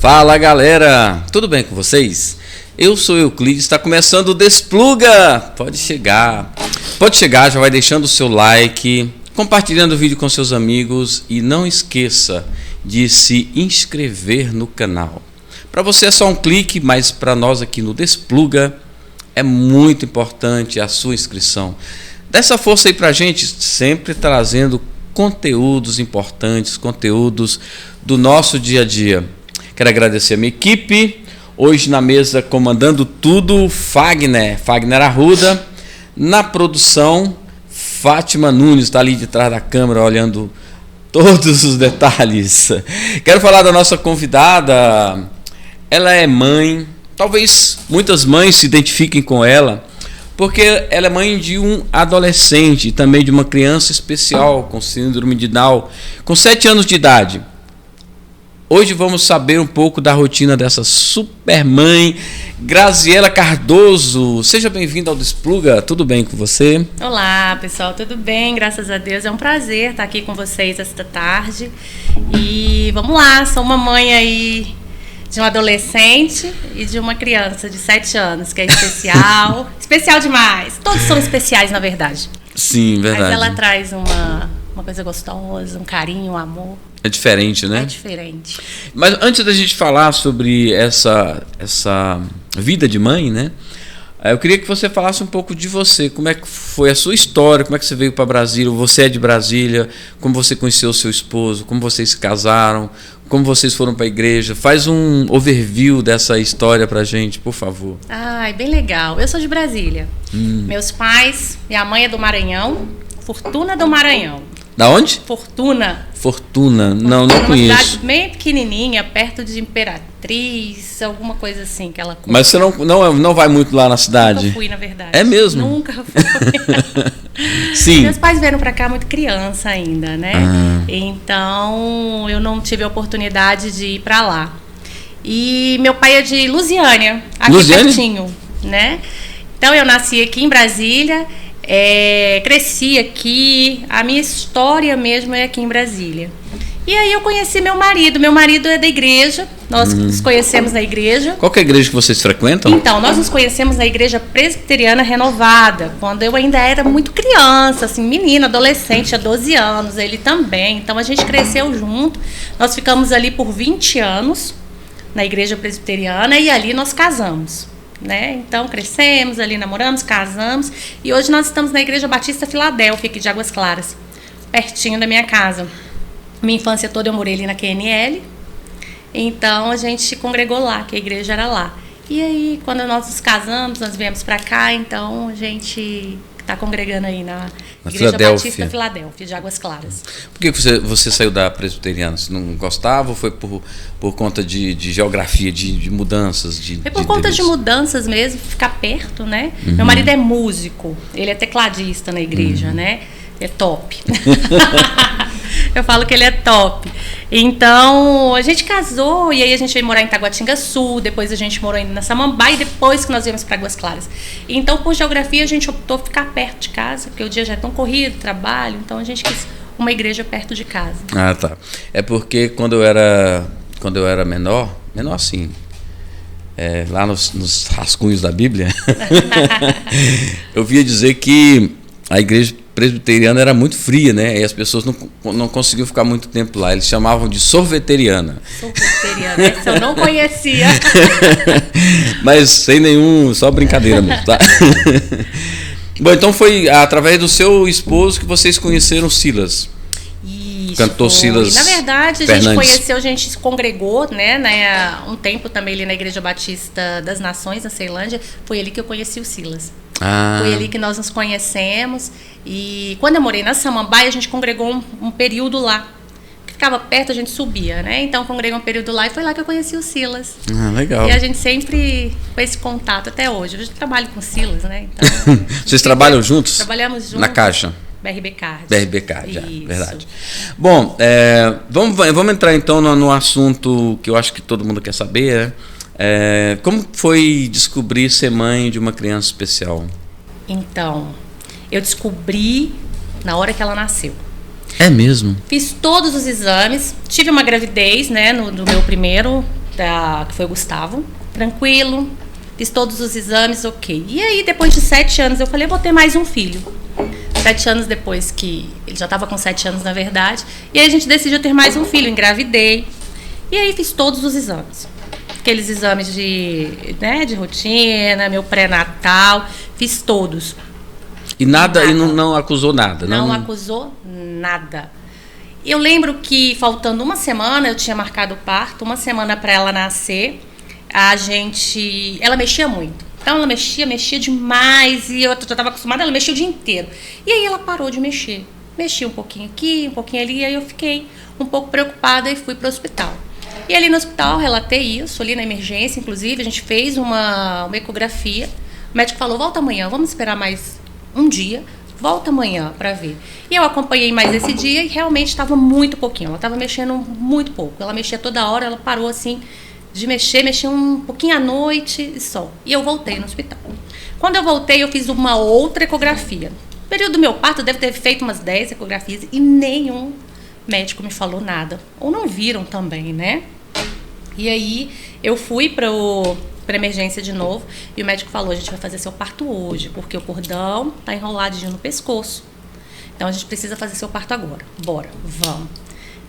Fala galera, tudo bem com vocês? Eu sou Euclides, está começando o Despluga. Pode chegar, já vai deixando o seu like, compartilhando o vídeo com seus amigos e não esqueça de se inscrever no canal. Para você é só um clique, mas para nós aqui no Despluga é muito importante a sua inscrição. Dá essa força aí para a gente, sempre trazendo conteúdos importantes, conteúdos do nosso dia a dia. Quero agradecer a minha equipe. Hoje na mesa, comandando tudo, Fagner Arruda. Na produção, Fátima Nunes está ali de trás da câmera, olhando todos os detalhes. Quero falar da nossa convidada. Ela é mãe. Talvez muitas mães se identifiquem com ela, porque ela é mãe de um adolescente e também de uma criança especial com síndrome de Down, com 7 anos de idade. Hoje vamos saber um pouco da rotina dessa super mãe, Graziela Cardoso. Seja bem-vinda ao Despluga, tudo bem com você? Olá pessoal, tudo bem? Graças a Deus, é um prazer estar aqui com vocês esta tarde. E vamos lá, sou uma mãe aí de um adolescente e de uma criança de 7 anos, que é especial, especial demais. Todos são especiais, na verdade. Sim, verdade. Mas ela traz uma coisa gostosa, um carinho, um amor. É diferente, né? É diferente. Mas antes da gente falar sobre essa vida de mãe, né? Eu queria que você falasse um pouco de você. Como é que foi a sua história? Como é que você veio para Brasília? Você é de Brasília? Como você conheceu o seu esposo? Como vocês se casaram? Como vocês foram para a igreja? Faz um overview dessa história para a gente, por favor. Ai, bem legal. Eu sou de Brasília. Meus pais, minha mãe é do Maranhão, Fortuna do Maranhão. Da onde? Fortuna, não conheço. Uma cidade bem pequenininha, perto de Imperatriz, alguma coisa assim que ela... Mas você não vai muito lá na cidade? Nunca fui, na verdade. É mesmo? Nunca fui. Sim. Meus pais vieram para cá muito criança ainda, né? Então, eu não tive a oportunidade de ir para lá. E meu pai é de Lusiânia, aqui pertinho, né? Então, eu nasci aqui em Brasília... cresci aqui, a minha história mesmo é aqui em Brasília. E aí eu conheci meu marido é da igreja, nós nos conhecemos na igreja. Qual que é a igreja que vocês frequentam? Então, nós nos conhecemos na igreja presbiteriana renovada, quando eu ainda era muito criança, assim, menina, adolescente, tinha 12 anos, ele também, então a gente cresceu junto, nós ficamos ali por 20 anos, na igreja presbiteriana, e ali nós casamos. Né? Então crescemos ali, namoramos, casamos e hoje nós estamos na Igreja Batista Filadélfia, aqui de Águas Claras, pertinho da minha casa. Minha infância toda eu morei ali na QNL, então a gente congregou lá, que a igreja era lá. E aí quando nós nos casamos, nós viemos para cá, então a gente está congregando aí na Igreja Batista Filadélfia, de Águas Claras. Por que você saiu da presbiteriana? Você não gostava ou foi por conta de geografia, de mudanças? Foi por conta de mudanças mesmo, ficar perto, né? Meu marido é músico, ele é tecladista na igreja, né? É top. Eu falo que ele é top. Então, a gente casou e aí a gente veio morar em Taguatinga Sul, depois a gente morou na Samambaia e depois que nós viemos para Águas Claras. Então, por geografia, a gente optou ficar perto de casa, porque o dia já é tão corrido, trabalho, então a gente quis uma igreja perto de casa. Ah, tá. É porque quando eu era menor assim, lá nos rascunhos da Bíblia, eu via dizer que a igreja presbiteriana era muito fria, né? E as pessoas não conseguiam ficar muito tempo lá. Eles chamavam de sorveteriana. Sorveteriana, essa eu não conhecia. Mas sem só brincadeira mesmo, tá? Bom, então foi através do seu esposo que vocês conheceram Silas. Isso. Cantor Silas. Na verdade, Fernandes. A gente conheceu, a gente se congregou, né? Um tempo também ali na Igreja Batista das Nações, na Ceilândia. Foi ali que eu conheci o Silas. Foi ali que nós nos conhecemos. E quando eu morei na Samambaia, a gente congregou um período lá. Que ficava perto, a gente subia, né? Então, congregou um período lá e foi lá que eu conheci o Silas. Legal. E a gente sempre com esse contato até hoje. Hoje eu trabalho com o Silas, né? Então, vocês trabalham juntos? Trabalhamos juntos. Na Caixa? BRB Card. BRB Card, verdade. Bom, vamos entrar então no assunto que eu acho que todo mundo quer saber, né? Como foi descobrir ser mãe de uma criança especial? Então, eu descobri na hora que ela nasceu. É mesmo? Fiz todos os exames, tive uma gravidez, né, no meu primeiro que foi o Gustavo, tranquilo, fiz todos os exames, ok. E aí, depois de 7 anos, eu falei, vou ter mais um filho. 7 anos depois que... Ele já estava com 7 anos, na verdade. E aí a gente decidiu ter mais um filho, engravidei. E aí fiz todos os exames. Aqueles exames de rotina, meu pré-natal, fiz todos. E nada. E não acusou nada? Não acusou nada. Eu lembro que, faltando uma semana, eu tinha marcado o parto, uma semana para ela nascer, ela mexia muito. Então ela mexia demais, e eu já estava acostumada, ela mexia o dia inteiro. E aí ela parou de mexer. Mexia um pouquinho aqui, um pouquinho ali, e aí eu fiquei um pouco preocupada e fui para o hospital. E ali no hospital, relatei isso, ali na emergência, inclusive, a gente fez uma ecografia. O médico falou, volta amanhã, vamos esperar mais um dia, volta amanhã para ver. E eu acompanhei mais esse dia e realmente estava muito pouquinho, ela estava mexendo muito pouco. Ela mexia toda hora, ela parou assim de mexia um pouquinho à noite e só. E eu voltei no hospital. Quando eu voltei, eu fiz uma outra ecografia. No período do meu parto, eu devo ter feito umas 10 ecografias e nenhum médico me falou nada. Ou não viram também, né? E aí eu fui para emergência de novo e o médico falou, a gente vai fazer seu parto hoje, porque o cordão tá enroladinho no pescoço. Então a gente precisa fazer seu parto agora. Bora, vamos.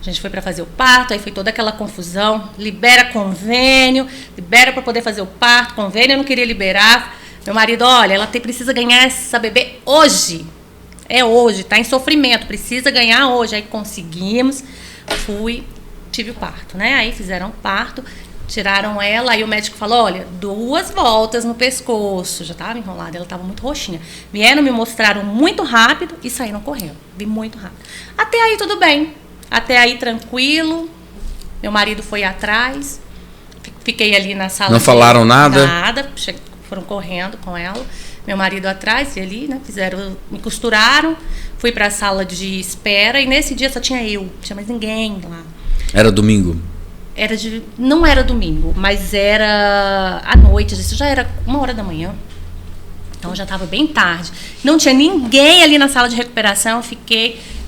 A gente foi para fazer o parto, aí foi toda aquela confusão, libera convênio, libera para poder fazer o parto, convênio eu não queria liberar. Meu marido, olha, ela precisa ganhar essa bebê hoje. É hoje, tá em sofrimento, precisa ganhar hoje. Aí conseguimos, tive o parto, né? Aí fizeram o parto, tiraram ela, aí o médico falou, olha, 2 voltas no pescoço, já estava enrolada, ela estava muito roxinha. Vieram, me mostraram muito rápido e saíram correndo, vi muito rápido. Até aí tudo bem, até aí tranquilo, meu marido foi atrás, fiquei ali na sala. Não falaram nada? Nada, foram correndo com ela, meu marido atrás e ali, né, me costuraram, fui para a sala de espera e nesse dia só tinha eu, não tinha mais ninguém lá. Era domingo? Não era domingo, mas era à noite, isso já era 1h da manhã. Então já estava bem tarde. Não tinha ninguém ali na sala de recuperação,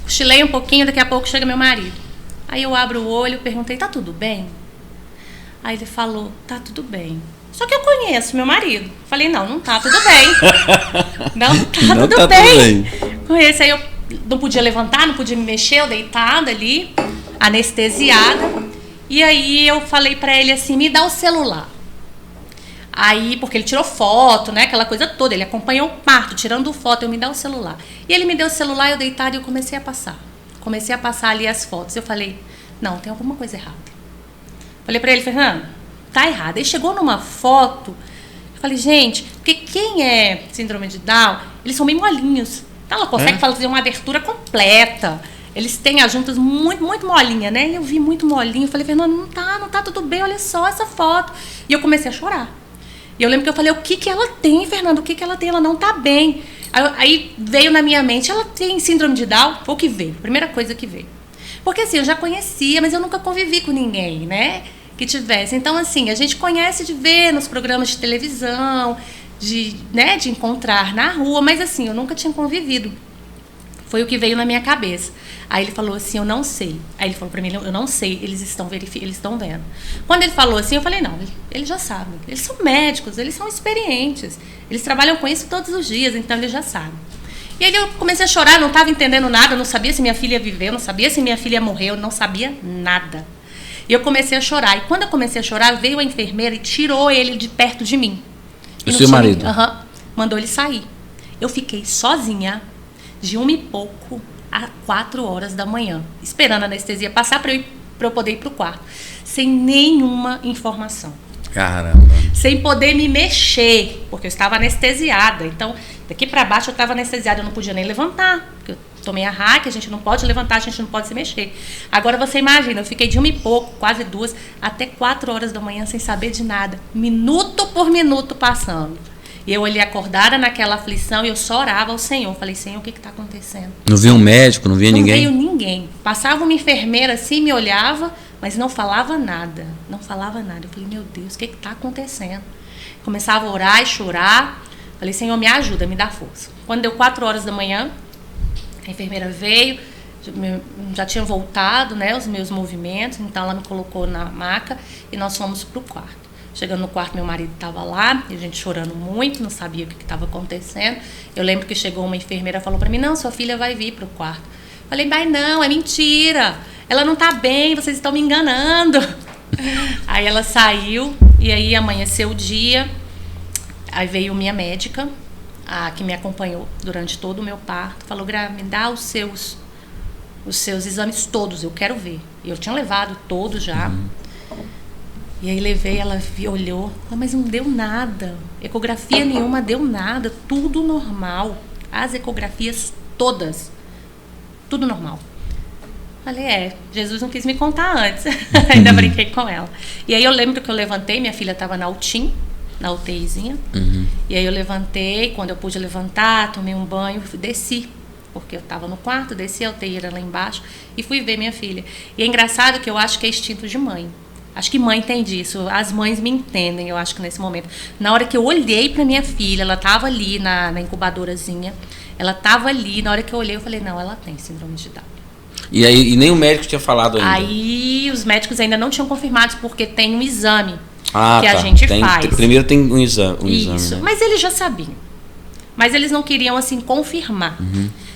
cochilei um pouquinho, daqui a pouco chega meu marido. Aí eu abro o olho, perguntei, tá tudo bem? Aí ele falou, tá tudo bem. Só que eu conheço meu marido. Falei, não tá tudo bem. Não tá tudo bem. Conheço, aí eu não podia levantar, não podia me mexer, eu deitada ali, anestesiada. E aí eu falei pra ele assim, me dá o celular. Aí, porque ele tirou foto, né, aquela coisa toda, ele acompanhou o parto, tirando foto, eu me dá o celular. E ele me deu o celular, eu deitada e eu comecei a passar ali as fotos. Eu falei, não, tem alguma coisa errada. Falei pra ele, Fernando, tá errado. Aí chegou numa foto, eu falei, gente, porque quem é síndrome de Down, eles são bem molinhos. Então ela consegue fazer uma abertura completa. Eles têm as juntas muito, muito molinha, né? E eu vi muito molinho. Eu falei, Fernando, não tá tudo bem, olha só essa foto. E eu comecei a chorar. E eu lembro que eu falei, o que ela tem, Fernando? O que ela tem? Ela não tá bem. Aí veio na minha mente, ela tem síndrome de Down? Foi o que veio, a primeira coisa que veio. Porque assim, eu já conhecia, mas eu nunca convivi com ninguém, né? Que tivesse. Então, assim, a gente conhece de ver nos programas de televisão, de encontrar na rua, mas assim, eu nunca tinha convivido. Foi o que veio na minha cabeça. Aí ele falou assim, eu não sei. Aí ele falou pra mim, eu não sei, eles estão vendo. Quando ele falou assim, eu falei, não, eles já sabem. Eles são médicos, eles são experientes. Eles trabalham com isso todos os dias, então eles já sabem. E aí eu comecei a chorar, não estava entendendo nada, não sabia se minha filha viveu, não sabia se minha filha morreu, não sabia nada. E eu comecei a chorar. E quando eu comecei a chorar, veio a enfermeira e tirou ele de perto de mim. O seu marido? Mandou ele sair. Eu fiquei sozinha, de 1 e pouco a 4 horas da manhã, esperando a anestesia passar para eu poder ir para o quarto, sem nenhuma informação. Caramba. Sem poder me mexer, porque eu estava anestesiada. Então, daqui para baixo eu estava anestesiada, eu não podia nem levantar, porque eu tomei a hack, a gente não pode levantar, a gente não pode se mexer. Agora você imagina, eu fiquei de 1 e pouco, quase 2, até 4 horas da manhã sem saber de nada, minuto por minuto passando. E eu olhei acordada naquela aflição e eu só orava ao Senhor. Falei, Senhor, o que está acontecendo? Não via um médico, não via ninguém? Não veio ninguém. Passava uma enfermeira assim, me olhava, mas não falava nada. Não falava nada. Eu falei, meu Deus, o que está acontecendo? Começava a orar e chorar. Falei, Senhor, me ajuda, me dá força. Quando deu 4 horas da manhã, a enfermeira veio, já tinha voltado, né, os meus movimentos, então ela me colocou na maca e nós fomos pro quarto. Chegando no quarto, meu marido estava lá, e a gente chorando muito, não sabia o que estava acontecendo. Eu lembro que chegou uma enfermeira e falou para mim, não, sua filha vai vir pro quarto. Falei, vai não, é mentira, ela não tá bem, vocês estão me enganando. Aí ela saiu, e aí amanheceu o dia, aí veio minha médica, a que me acompanhou durante todo o meu parto, falou, Gra, me dá os seus exames todos, eu quero ver. E eu tinha levado todos já. E aí levei, ela olhou, mas não deu nada. Ecografia nenhuma deu nada, tudo normal. As ecografias todas, tudo normal. Falei, Jesus não quis me contar antes. Ainda brinquei com ela. E aí eu lembro que eu levantei, minha filha estava na UTIM, na UTIzinha. E aí eu levantei, quando eu pude levantar, tomei um banho, desci. Porque eu estava no quarto, desci, a UTI era lá embaixo, e fui ver minha filha. E é engraçado que eu acho que é instinto de mãe. Acho que mãe tem disso, as mães me entendem, eu acho que nesse momento. Na hora que eu olhei para minha filha, ela estava ali na incubadorazinha, ela estava ali, na hora que eu olhei, eu falei, não, ela tem síndrome de Down. E aí, nem o médico tinha falado ainda? Aí, os médicos ainda não tinham confirmado, porque tem um exame que a gente faz. Primeiro tem um exame. Isso, né? Mas eles já sabiam. Mas eles não queriam, assim, confirmar.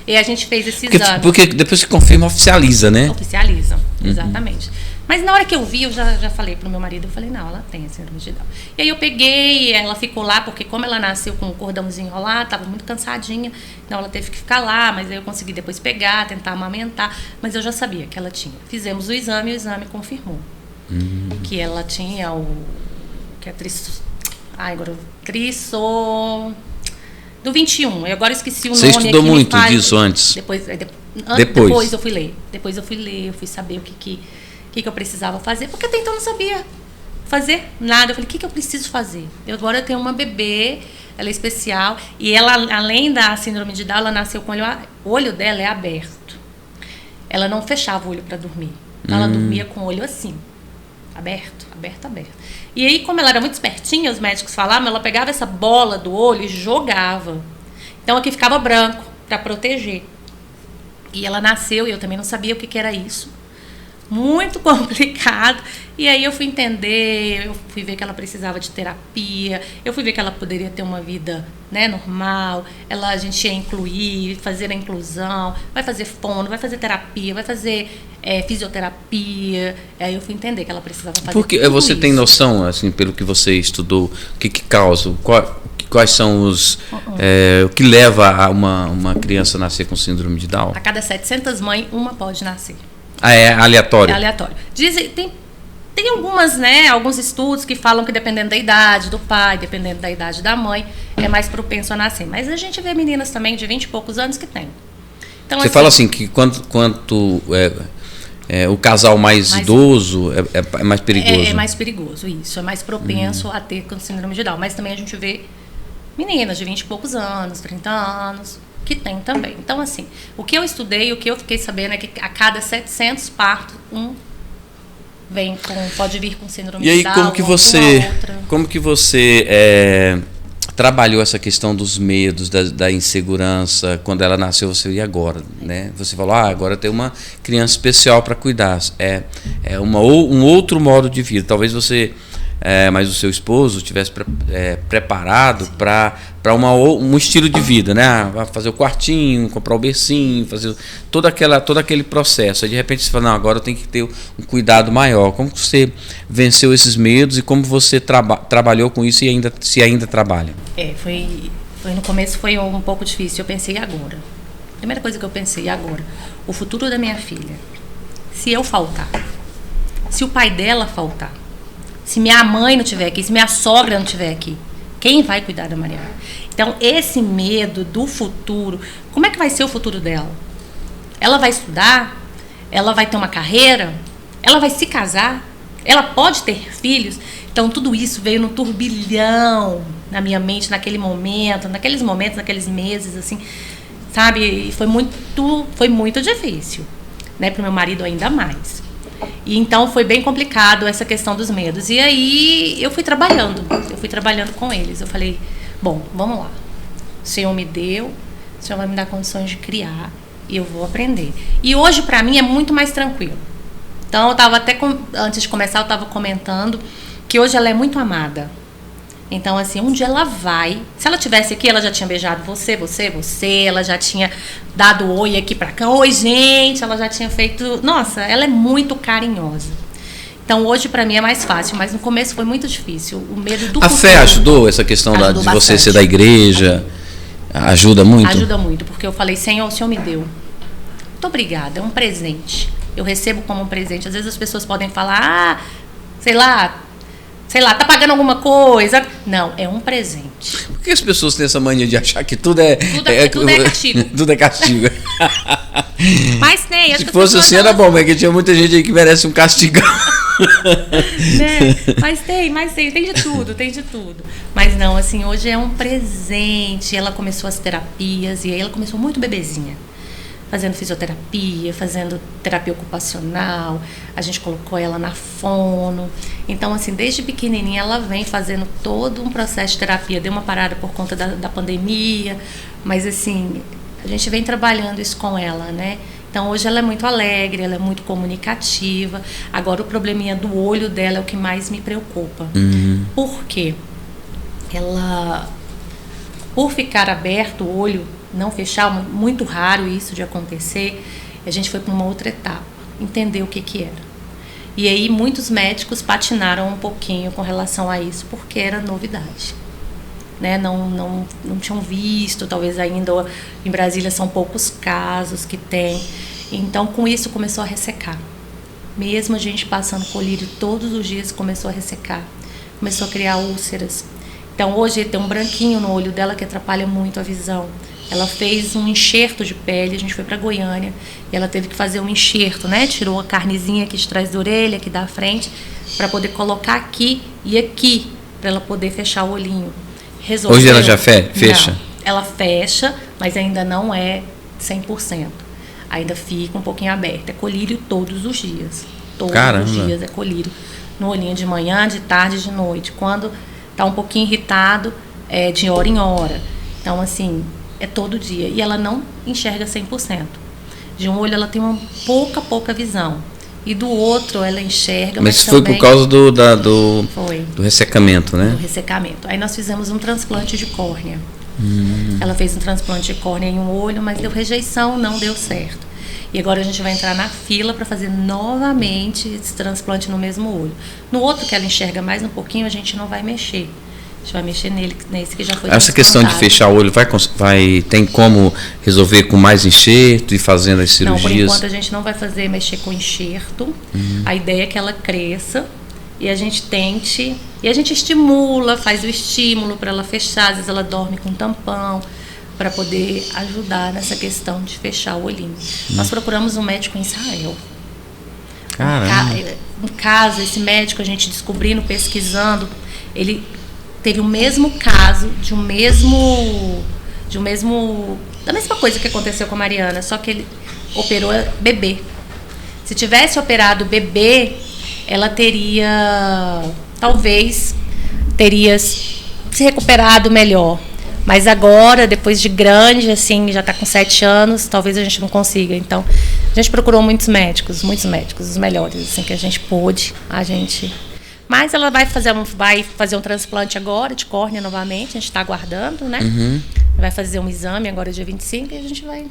E a gente fez esse exame. Porque depois que confirma, oficializa, né? Oficializam, exatamente. Mas na hora que eu vi, eu já falei pro meu marido, eu falei, não, ela tem a síndrome de Down. E aí eu peguei, ela ficou lá, porque como ela nasceu com o cordãozinho enrolado, estava muito cansadinha, então ela teve que ficar lá, mas aí eu consegui depois pegar, tentar amamentar, mas eu já sabia que ela tinha. Fizemos o exame e o exame confirmou que ela tinha do 21. Eu agora esqueci o nome. Você estudou muito disso antes? Depois eu fui ler. Depois eu fui ler, eu fui saber o que eu precisava fazer, porque até então eu não sabia fazer nada. Eu falei, o que eu preciso fazer? Eu agora tenho uma bebê, ela é especial, e ela, além da síndrome de Down, ela nasceu com o olho dela é aberto. Ela não fechava o olho para dormir. Então ela dormia com o olho assim, aberto. E aí, como ela era muito espertinha, os médicos falavam, ela pegava essa bola do olho e jogava. Então aqui ficava branco, para proteger. E ela nasceu, e eu também não sabia o que era isso. Muito complicado. E aí eu fui entender, eu fui ver que ela precisava de terapia, eu fui ver que ela poderia ter uma vida, né, normal. A gente ia incluir, fazer a inclusão, vai fazer fono, vai fazer terapia, vai fazer fisioterapia. Aí eu fui entender que ela precisava fazer Porque tudo você isso. Tem noção, assim, pelo que você estudou, o que causa, quais são os... o que leva a uma criança a nascer com síndrome de Down? A cada 700 mães, uma pode nascer. Ah, é aleatório? É aleatório. Dizem, tem algumas, né, alguns estudos que falam que dependendo da idade do pai, dependendo da idade da mãe, é mais propenso a nascer. Mas a gente vê meninas também de 20 e poucos anos que tem. Então, você fala assim, que quanto o casal mais idoso é mais perigoso? É mais perigoso, isso. É mais propenso a ter síndrome de Down. Mas também a gente vê meninas de 20 e poucos anos, 30 anos... que tem também. Então, assim, o que eu estudei, o que eu fiquei sabendo é que a cada 700 partos, pode vir com síndrome de Down. E aí, como que você trabalhou essa questão dos medos, da insegurança? Quando ela nasceu, você, e agora? Né? Você falou, agora tem uma criança especial para cuidar. Um outro modo de vida. Talvez você... mas o seu esposo tivesse preparado para um estilo de vida, né? Vai fazer o quartinho, comprar o bercinho, fazer todo aquele processo. Aí, de repente você fala, não, agora eu tenho que ter um cuidado maior. Como você venceu esses medos e como você trabalhou com isso e se ainda trabalha? No começo foi um pouco difícil. Eu pensei, agora? A primeira coisa que eu pensei, agora? O futuro da minha filha. Se eu faltar, se o pai dela faltar, se minha mãe não estiver aqui, se minha sogra não estiver aqui, quem vai cuidar da Mariana? Então, esse medo do futuro, como é que vai ser o futuro dela? Ela vai estudar? Ela vai ter uma carreira? Ela vai se casar? Ela pode ter filhos? Então, tudo isso veio no turbilhão na minha mente, naqueles momentos, naqueles meses, assim, sabe? E foi muito difícil, né? Para o meu marido ainda mais. E então foi bem complicado essa questão dos medos. E aí eu fui trabalhando com eles. Eu falei, bom, vamos lá. O Senhor me deu, o Senhor vai me dar condições de criar. e eu vou aprender. E hoje, para mim, é muito mais tranquilo. Então, eu estava até, antes de começar, eu estava comentando que hoje ela é muito amada. Então, assim, onde ela vai, se ela tivesse aqui, ela já tinha beijado você, ela já tinha dado oi aqui pra cá, oi, gente, ela já tinha feito... Nossa, ela é muito carinhosa. Então, hoje, pra mim, é mais fácil, mas no começo foi muito difícil. O medo do A fé ajudou essa questão de você ser da igreja? Ajuda muito? Ajuda muito, porque eu falei, Senhor, o Senhor me deu. Muito obrigada, é um presente. Eu recebo como um presente. Às vezes as pessoas podem falar, sei lá, tá pagando alguma coisa. Não, é um presente. Por que as pessoas têm essa mania de achar que tudo é castigo? Tudo é castigo. Mas tem. Se fosse assim era bom, mas que tinha muita gente aí que merece um castigão. Né? Mas tem de tudo. Mas não, assim, hoje é um presente. Ela começou as terapias, e aí ela começou muito bebezinha. Fazendo fisioterapia, fazendo terapia ocupacional, a gente colocou ela na fono. Então, assim, desde pequenininha ela vem fazendo todo um processo de terapia. Deu uma parada por conta da pandemia, mas assim, a gente vem trabalhando isso com ela, né? Então, hoje ela é muito alegre, ela é muito comunicativa. Agora, o probleminha do olho dela é o que mais me preocupa. Por quê? Ela, por ficar aberto o olho, não fechar, muito raro isso de acontecer, a gente foi para uma outra etapa, entender o que era. E aí muitos médicos patinaram um pouquinho com relação a isso, porque era novidade. Né? Não tinham visto, talvez ainda em Brasília são poucos casos que tem. Então com isso começou a ressecar. Mesmo a gente passando colírio todos os dias, começou a ressecar. Começou a criar úlceras. Então hoje tem um branquinho no olho dela que atrapalha muito a visão. Ela fez um enxerto de pele, a gente foi para Goiânia, e ela teve que fazer um enxerto, né? Tirou a carnezinha aqui de trás da orelha, aqui da frente, para poder colocar aqui e aqui, para ela poder fechar o olhinho. Resolveu. Hoje ela já fecha? Não, ela fecha, mas ainda não é 100%. Ainda fica um pouquinho aberta. É colírio todos os dias. Todos os dias é colírio. No olhinho de manhã, de tarde, de noite. Quando está um pouquinho irritado, é de hora em hora. Então, assim, é todo dia. E ela não enxerga 100%. De um olho ela tem uma pouca visão. E do outro ela enxerga, mas foi também por causa do ressecamento, né? Do ressecamento. Aí nós fizemos um transplante de córnea. Ela fez um transplante de córnea em um olho, mas deu rejeição, não deu certo. E agora a gente vai entrar na fila para fazer novamente esse transplante no mesmo olho. No outro, que ela enxerga mais um pouquinho, a gente não vai mexer. A gente vai mexer nesse que já foi essa questão de fechar o olho tem como resolver com mais enxerto e fazendo as cirurgias? Não, por enquanto a gente não vai mexer com enxerto. A ideia é que ela cresça e a gente tente, e a gente estimula, faz o estímulo para ela fechar. Às vezes ela dorme com tampão, para poder ajudar nessa questão de fechar o olhinho. Nós procuramos um médico em Israel. No caso, esse médico, a gente descobrindo, pesquisando, ele teve o mesmo caso da mesma coisa que aconteceu com a Mariana, só que ele operou bebê. Se tivesse operado bebê, ela talvez teria se recuperado melhor. Mas agora, depois de grande, assim, já está com 7 anos, talvez a gente não consiga. Então, a gente procurou muitos médicos, os melhores, assim, que a gente pôde, Mas ela vai fazer um transplante agora de córnea novamente, a gente está aguardando, né? Vai fazer um exame agora dia 25 e a gente vai...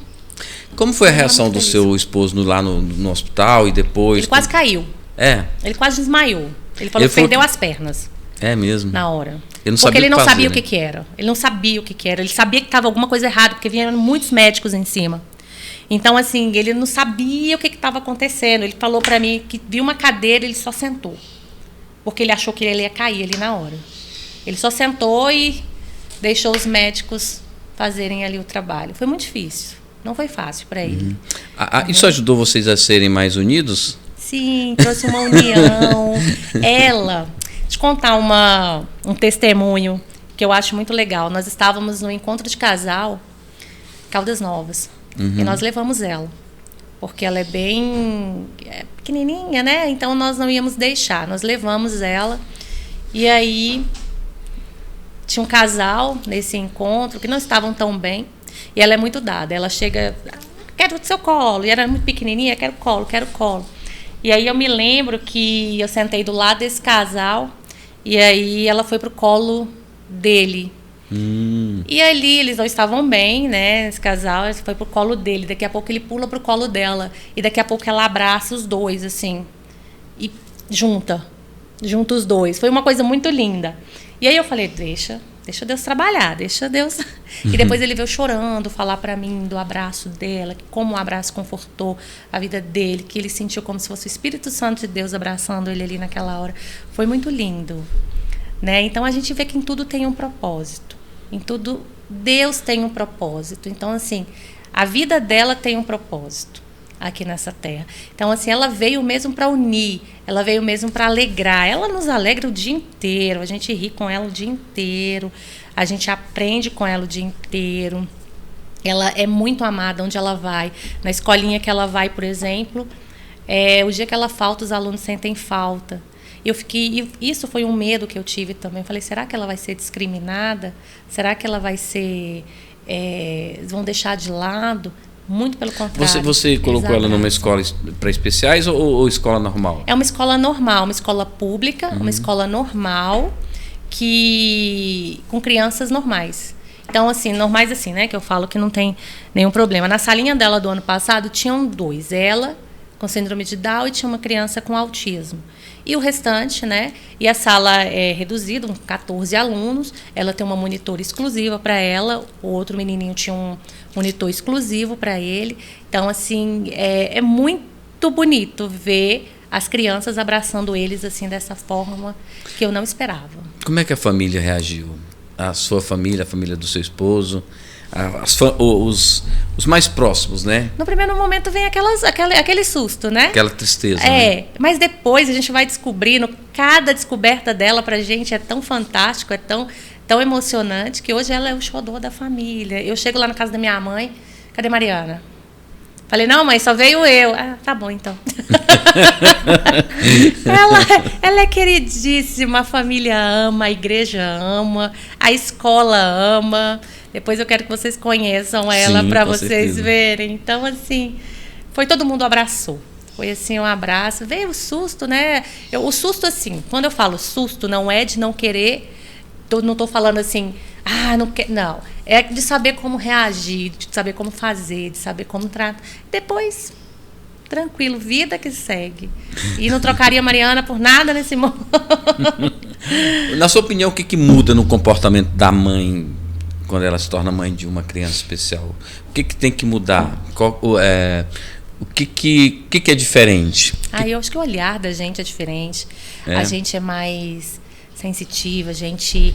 Como foi a reação do seu esposo lá no hospital e depois? Ele quase caiu. Ele quase desmaiou. Ele falou que perdeu as pernas. É mesmo? Na hora. Porque ele não sabia o que era. Ele não sabia o que era. Ele sabia que estava alguma coisa errada, porque vieram muitos médicos em cima. Então, assim, ele não sabia o que estava acontecendo. Ele falou para mim que viu uma cadeira e ele só sentou. Porque ele achou que ele ia cair ali na hora. Ele só sentou e deixou os médicos fazerem ali o trabalho. Foi muito difícil. Não foi fácil para ele. Isso ajudou vocês a serem mais unidos? Sim, trouxe uma união. Te contar um testemunho que eu acho muito legal. Nós estávamos no encontro de casal, Caldas Novas, e nós levamos ela. Porque ela é bem pequenininha, né? Então, nós não íamos deixar. Nós levamos ela. E aí, tinha um casal nesse encontro que não estavam tão bem. E ela é muito dada. Ela chega... quero o seu colo. E era muito pequenininha, quero colo, quero colo. E aí eu me lembro que eu sentei do lado desse casal e aí ela foi pro colo dele. E ali eles não estavam bem, né? Esse casal, ele foi pro colo dele. Daqui a pouco ele pula pro colo dela. E daqui a pouco ela abraça os dois, assim. E junta os dois. Foi uma coisa muito linda. E aí eu falei, deixa Deus trabalhar, deixa Deus... E depois ele veio chorando, falar para mim do abraço dela, que como o abraço confortou a vida dele, que ele sentiu como se fosse o Espírito Santo de Deus abraçando ele ali naquela hora. Foi muito lindo, né? Então a gente vê que em tudo tem um propósito. Em tudo Deus tem um propósito. Então, assim, a vida dela tem um propósito aqui nessa terra. Então, assim, ela veio mesmo para unir, ela veio mesmo para alegrar. Ela nos alegra o dia inteiro, a gente ri com ela o dia inteiro, a gente aprende com ela o dia inteiro. Ela é muito amada onde ela vai. Na escolinha que ela vai, por exemplo, o dia que ela falta, os alunos sentem falta. Isso foi um medo que eu tive também. Eu falei, será que ela vai ser discriminada? Será que ela vai ser... vão deixar de lado? Muito pelo contrário. Você colocou ela numa escola para especiais ou escola normal? É uma escola normal, uma escola pública, uma escola normal, com crianças normais. Então, assim, normais assim, né? Que eu falo que não tem nenhum problema. Na salinha dela do ano passado, tinham 2. Ela com síndrome de Down e tinha uma criança com autismo. E o restante, né? E a sala é reduzida, com 14 alunos. Ela tem uma monitora exclusiva para ela. O outro menininho tinha um monitor exclusivo para ele. Então, assim, é muito bonito ver as crianças abraçando eles assim dessa forma que eu não esperava. Como é que a família reagiu? A sua família, a família do seu esposo, os mais próximos, né? No primeiro momento vem aquele susto, né? Aquela tristeza, né? Mas depois a gente vai descobrindo, cada descoberta dela pra gente é tão fantástico, é tão emocionante, que hoje ela é o xodó da família. Eu chego lá na casa da minha mãe, cadê Mariana? Falei, não, mãe, só veio eu. Ah, tá bom, então. ela é queridíssima, a família ama, a igreja ama, a escola ama. Depois eu quero que vocês conheçam ela para vocês verem. Então, assim, todo mundo abraçou. Foi assim, um abraço. Veio o susto, né? O susto, assim, quando eu falo susto, não é de não querer, não estou falando assim, não quer. Não. É de saber como reagir, de saber como fazer, de saber como tratar. Depois, tranquilo, vida que segue. E não trocaria a Mariana por nada nesse mundo. Na sua opinião, o que muda no comportamento da mãe quando ela se torna mãe de uma criança especial? O que tem que mudar? O que é diferente? Eu acho que o olhar da gente é diferente. A gente é mais sensitiva, a gente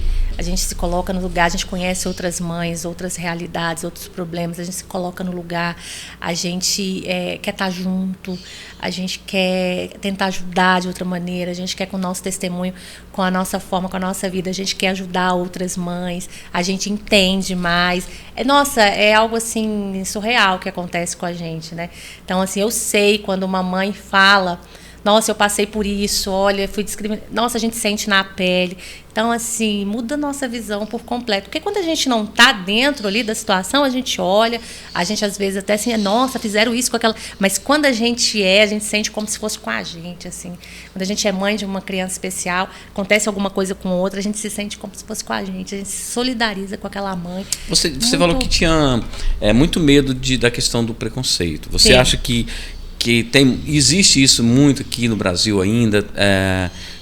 se coloca no lugar, a gente conhece outras mães, outras realidades, outros problemas, a gente se coloca no lugar, a gente quer estar junto, a gente quer tentar ajudar de outra maneira, a gente quer com o nosso testemunho, com a nossa forma, com a nossa vida, a gente quer ajudar outras mães, a gente entende mais. É algo assim surreal que acontece com a gente, né? Então, assim, eu sei quando uma mãe fala, nossa, eu passei por isso, olha, fui discriminada. Nossa, a gente sente na pele. Então, assim, muda a nossa visão por completo. Porque quando a gente não está dentro ali da situação, a gente olha, a gente às vezes até assim, nossa, fizeram isso com aquela... Mas quando a gente sente como se fosse com a gente, assim. Quando a gente é mãe de uma criança especial, acontece alguma coisa com outra, a gente se sente como se fosse com a gente se solidariza com aquela mãe. Você falou que tinha muito medo da questão do preconceito. Você acha que existe isso muito aqui no Brasil ainda?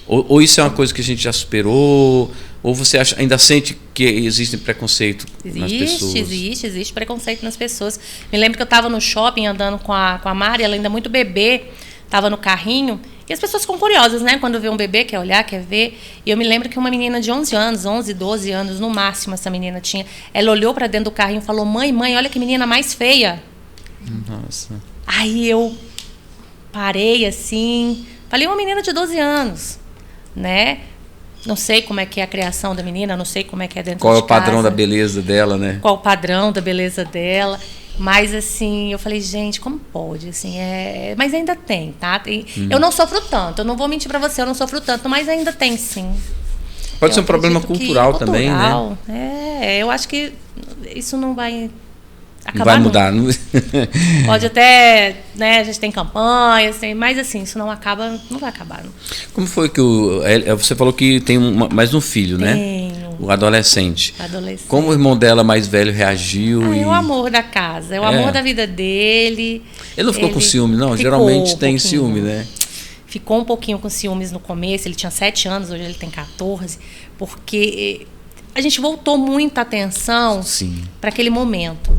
Ou isso é uma coisa que a gente já superou? Ou você ainda sente que existe preconceito nas pessoas? Existe preconceito nas pessoas. Me lembro que eu estava no shopping andando com a Mari, ela ainda muito bebê, estava no carrinho, e as pessoas ficam curiosas, né? Quando vê um bebê, quer olhar, quer ver. E eu me lembro que uma menina de 11, 12 anos, no máximo essa menina tinha, ela olhou para dentro do carrinho e falou, mãe, olha que menina mais feia. Nossa. Aí eu parei assim, falei, uma menina de 12 anos, né? Não sei como é que é a criação da menina, não sei como é que é dentro de casa. Qual é o padrão da beleza dela, né? Qual o padrão da beleza dela. Mas, assim, eu falei, gente, como pode? Assim, mas ainda tem, tá? Eu não sofro tanto, eu não vou mentir pra você, eu não sofro tanto, mas ainda tem, sim. Pode ser um problema cultural também, né? Eu acho que isso não vai Não vai mudar. Não... Pode até, né, a gente tem campanhas, mas assim, isso não acaba, não vai acabar. Não. Como foi que você falou que tem mais um filho, né? Tenho. O adolescente. Adolescente. Como o irmão dela mais velho reagiu? É o amor da casa, é o amor da vida dele. Ele não ficou com ciúme, não? Geralmente tem ciúme, né? Ficou um pouquinho com ciúmes no começo, ele tinha 7 anos, hoje ele tem 14, porque a gente voltou muita atenção para aquele momento.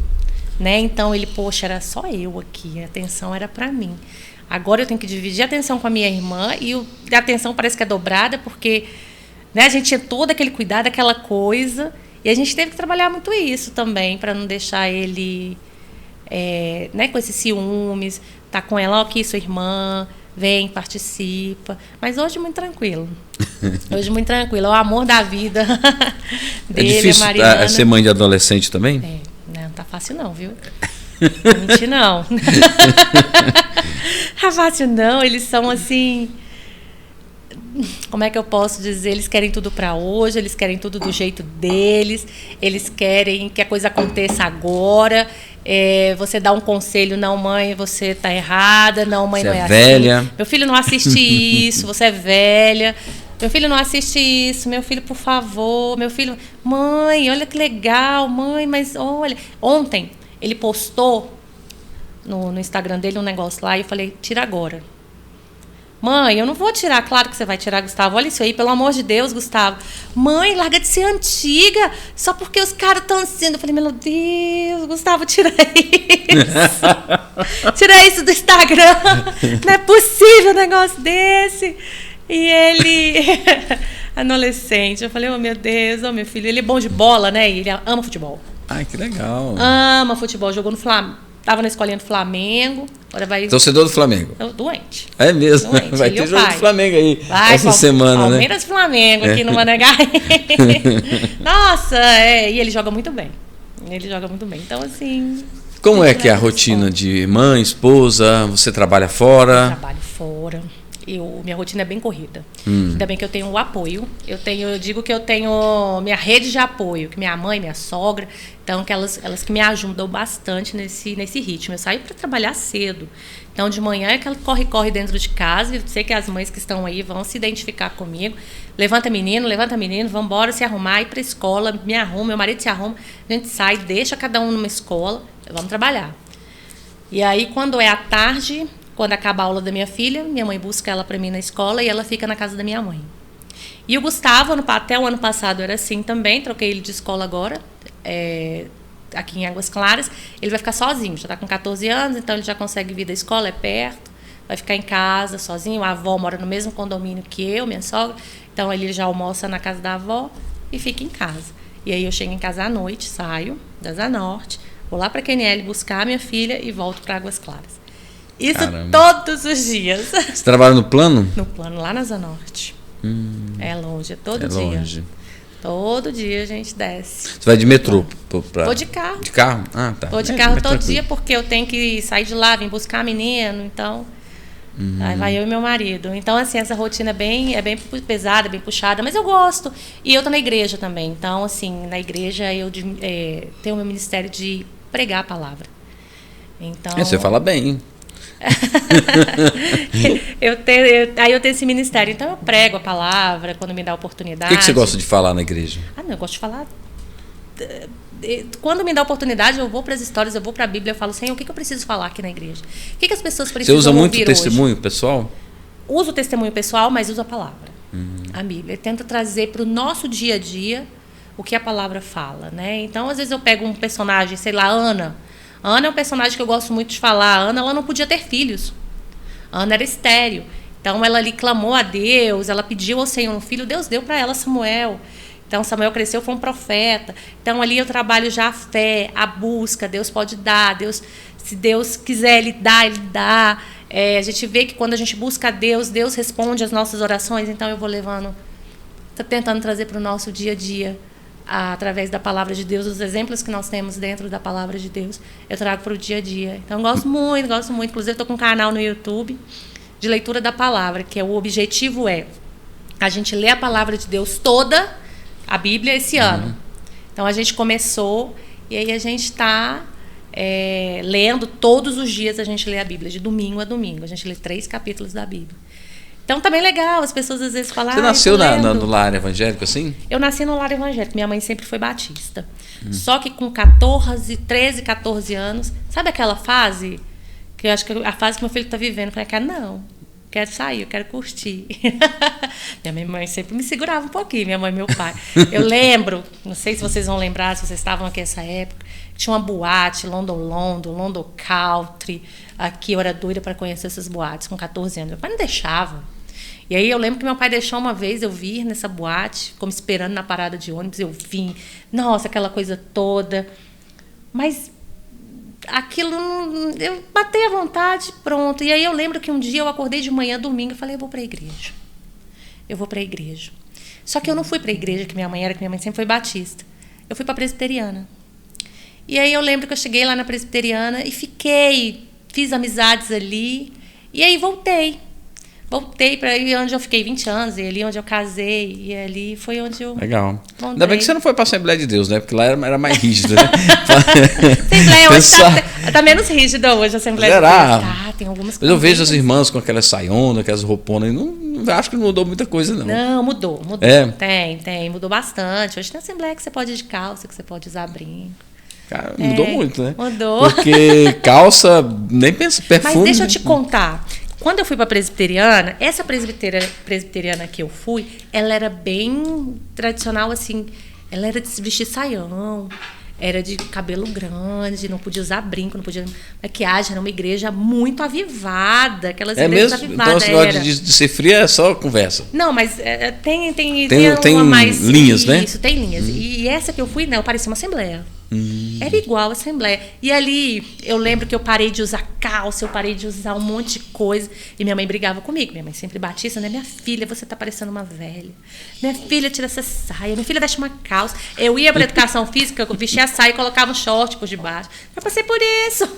Né? Então ele, poxa, era só eu aqui, a atenção era para mim. Agora eu tenho que dividir a atenção com a minha irmã e a atenção parece que é dobrada, porque, né, a gente tinha todo aquele cuidado, aquela coisa, e a gente teve que trabalhar muito isso também, para não deixar ele né, com esses ciúmes, tá com ela, ó, aqui sua irmã, vem, participa. Mas hoje muito tranquilo. Hoje muito tranquilo, é o amor da vida dele, é difícil a Mariana. Ser mãe de adolescente também? Não tá fácil não, viu? Não mentir não. Tá fácil não, eles são assim... Como é que eu posso dizer? Eles querem tudo para hoje, eles querem tudo do jeito deles, eles querem que a coisa aconteça agora. Você dá um conselho, não, mãe, você tá errada, não, mãe, você não é velha. Assim. Meu filho não assiste isso, você é velha. Meu filho não assiste isso, meu filho, por favor. Meu filho, mãe, olha que legal, mãe, mas olha. Ontem ele postou no Instagram dele um negócio lá e eu falei, tira agora. Mãe, eu não vou tirar, claro que você vai tirar, Gustavo. Olha isso aí, pelo amor de Deus, Gustavo. Mãe, larga de ser antiga, só porque os caras estão assim. Eu falei, meu Deus, Gustavo, tira isso. Tira isso do Instagram. Não é possível um negócio desse. E ele, adolescente, eu falei, oh meu Deus, oh meu filho, ele é bom de bola, né? E ele ama futebol. Ai, que legal. Ama futebol, jogou no Flamengo, tava na escolinha do Flamengo. Agora vai... Torcedor do Flamengo. Doente. É mesmo? Doente. Vai ter jogo do Flamengo aí essa semana, Palmeiras e Flamengo aqui no Manegai. Nossa, e ele joga muito bem. Ele joga muito bem. Então, assim... Como é que é a rotina de mãe, esposa? Você trabalha fora? Eu trabalho fora. Minha rotina é bem corrida. Ainda bem que eu tenho o apoio. Eu digo que eu tenho minha rede de apoio, que minha mãe, minha sogra, então que elas que me ajudam bastante nesse ritmo. Eu saio para trabalhar cedo. Então, de manhã é aquele corre-corre dentro de casa. Eu sei que as mães que estão aí vão se identificar comigo. Levanta menino, vamos embora se arrumar, ir para a escola, me arruma, meu marido se arruma, a gente sai, deixa cada um numa escola, vamos trabalhar. E aí, quando é à tarde... Quando acaba a aula da minha filha, minha mãe busca ela para mim na escola e ela fica na casa da minha mãe. E o Gustavo, até o ano passado era assim também, troquei ele de escola agora, aqui em Águas Claras. Ele vai ficar sozinho, já está com 14 anos, então ele já consegue vir da escola, é perto, vai ficar em casa sozinho. A avó mora no mesmo condomínio que eu, minha sogra, então ele já almoça na casa da avó e fica em casa. E aí eu chego em casa à noite, saio da Asa Norte, vou lá para a QNL buscar minha filha e volto para Águas Claras. Isso todos os dias. Você trabalha no plano? No plano, lá na Asa Norte. É longe, é todo dia. Longe. Todo dia a gente desce. Você vai de metrô? Vou de carro. De carro? Ah, tá. Vou de carro todo dia porque eu tenho que sair de lá, vir buscar menino, então... Aí vai eu e meu marido. Então, assim, essa rotina é bem pesada, bem puxada, mas eu gosto. E eu tô na igreja também. Então, assim, na igreja eu tenho o meu ministério de pregar a palavra. Então... Você fala bem. Aí eu tenho esse ministério, então eu prego a palavra quando me dá a oportunidade. O que você gosta de falar na igreja? Não, eu gosto de falar. Quando me dá a oportunidade, eu vou para as histórias, eu vou para a Bíblia, eu falo, Senhor, o que eu preciso falar aqui na igreja? O que as pessoas precisam ouvir hoje? Você usa muito testemunho pessoal? Uso o testemunho pessoal, mas uso a palavra. A Bíblia. Eu tento trazer para o nosso dia a dia o que a palavra fala, né? Então, às vezes eu pego um personagem, sei lá, Ana. Ana é um personagem que eu gosto muito de falar. A Ana, ela não podia ter filhos. A Ana era estéril. Então, ela ali clamou a Deus, ela pediu ao Senhor um filho, Deus deu para ela Samuel. Então, Samuel cresceu, foi um profeta. Então, ali eu trabalho já a fé, a busca. Deus pode dar. Se Deus quiser, Ele dá. A gente vê que quando a gente busca a Deus, Deus responde às nossas orações. Então, eu vou tentando trazer para o nosso dia a dia, através da palavra de Deus, os exemplos que nós temos dentro da palavra de Deus, eu trago para o dia a dia. Então, gosto muito. Inclusive, estou com um canal no YouTube de leitura da palavra, que o objetivo é a gente ler a palavra de Deus toda, a Bíblia, esse ano. Então, a gente começou e aí a gente está lendo todos os dias. A gente lê a Bíblia, de domingo a domingo. A gente lê 3 capítulos da Bíblia. Então, também legal, as pessoas às vezes falam... Você nasceu no lar evangélico, assim? Eu nasci no lar evangélico, minha mãe sempre foi batista. Só que com 13, 14 anos, sabe aquela fase, que eu acho que a fase que meu filho está vivendo, eu falei, cara, não, quero sair, eu quero curtir. Minha mãe sempre me segurava um pouquinho, minha mãe e meu pai. Eu lembro, não sei se vocês vão lembrar, se vocês estavam aqui nessa época, tinha uma boate, London Country, aqui eu era doida para conhecer essas boates com 14 anos. Meu pai não deixava. E aí eu lembro que meu pai deixou uma vez eu vir nessa boate, como esperando na parada de ônibus, eu vim, nossa, aquela coisa toda. Mas aquilo, eu batei à vontade, pronto. E aí eu lembro que um dia eu acordei de manhã, domingo, eu falei, eu vou para a igreja. Eu vou para a igreja. Só que eu não fui para a igreja que minha mãe era, que minha mãe sempre foi batista. Eu fui para a presbiteriana. E aí eu lembro que eu cheguei lá na presbiteriana e fiz amizades ali, e aí voltei para aí onde eu fiquei 20 anos, e ali onde eu casei, e ali foi onde eu... Legal. Ainda bem que você não foi para a Assembleia de Deus, né? Porque lá era mais rígido, né? Assembleia hoje tá menos rígida hoje, a Assembleia de Deus. Tem algumas coisas. Mas eu vejo as irmãs com aquelas saionas, aquelas rouponas, não acho que não mudou muita coisa, não. Não, mudou. Mudou bastante. Hoje tem Assembleia que você pode ir de calça, que você pode usar brinco. Cara, mudou muito, né? Mudou. Porque calça, nem pensa, perfume. Mas deixa eu te contar. Quando eu fui para a presbiteriana, essa presbiteriana que eu fui, ela era bem tradicional, assim. Ela era de se vestir saião, era de cabelo grande, não podia usar brinco, não podia maquiagem. Era uma igreja muito avivada, aquelas igrejas avivadas. Então, esse negócio de ser fria é só conversa? Não, mas tem uma mais... linhas, né? Isso, tem linhas. E essa que eu fui, não, parecia uma assembleia. Era igual a Assembleia. E ali, eu lembro que eu parei de usar calça, eu parei de usar um monte de coisa. E minha mãe brigava comigo. Minha mãe sempre batista, né? Minha filha, você tá parecendo uma velha. Minha filha, tira essa saia. Minha filha, veste uma calça. Eu ia pra educação física, eu vestia a saia e colocava um short por debaixo. Eu passei por isso.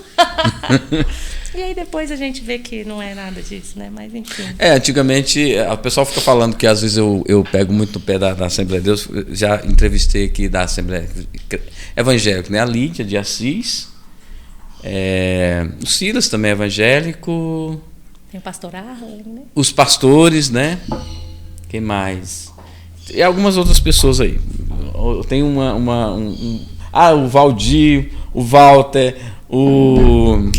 E aí depois a gente vê que não é nada disso, né? Mas enfim. Antigamente, o pessoal fica falando que às vezes eu pego muito no pé da Assembleia de Deus. Já entrevistei aqui da Assembleia Evangélica, né? A Lídia de Assis. O Silas também é evangélico. Tem o pastor Arlen, né? Os pastores, né? Quem mais? E algumas outras pessoas aí. Tem o Valdir, o Walter, o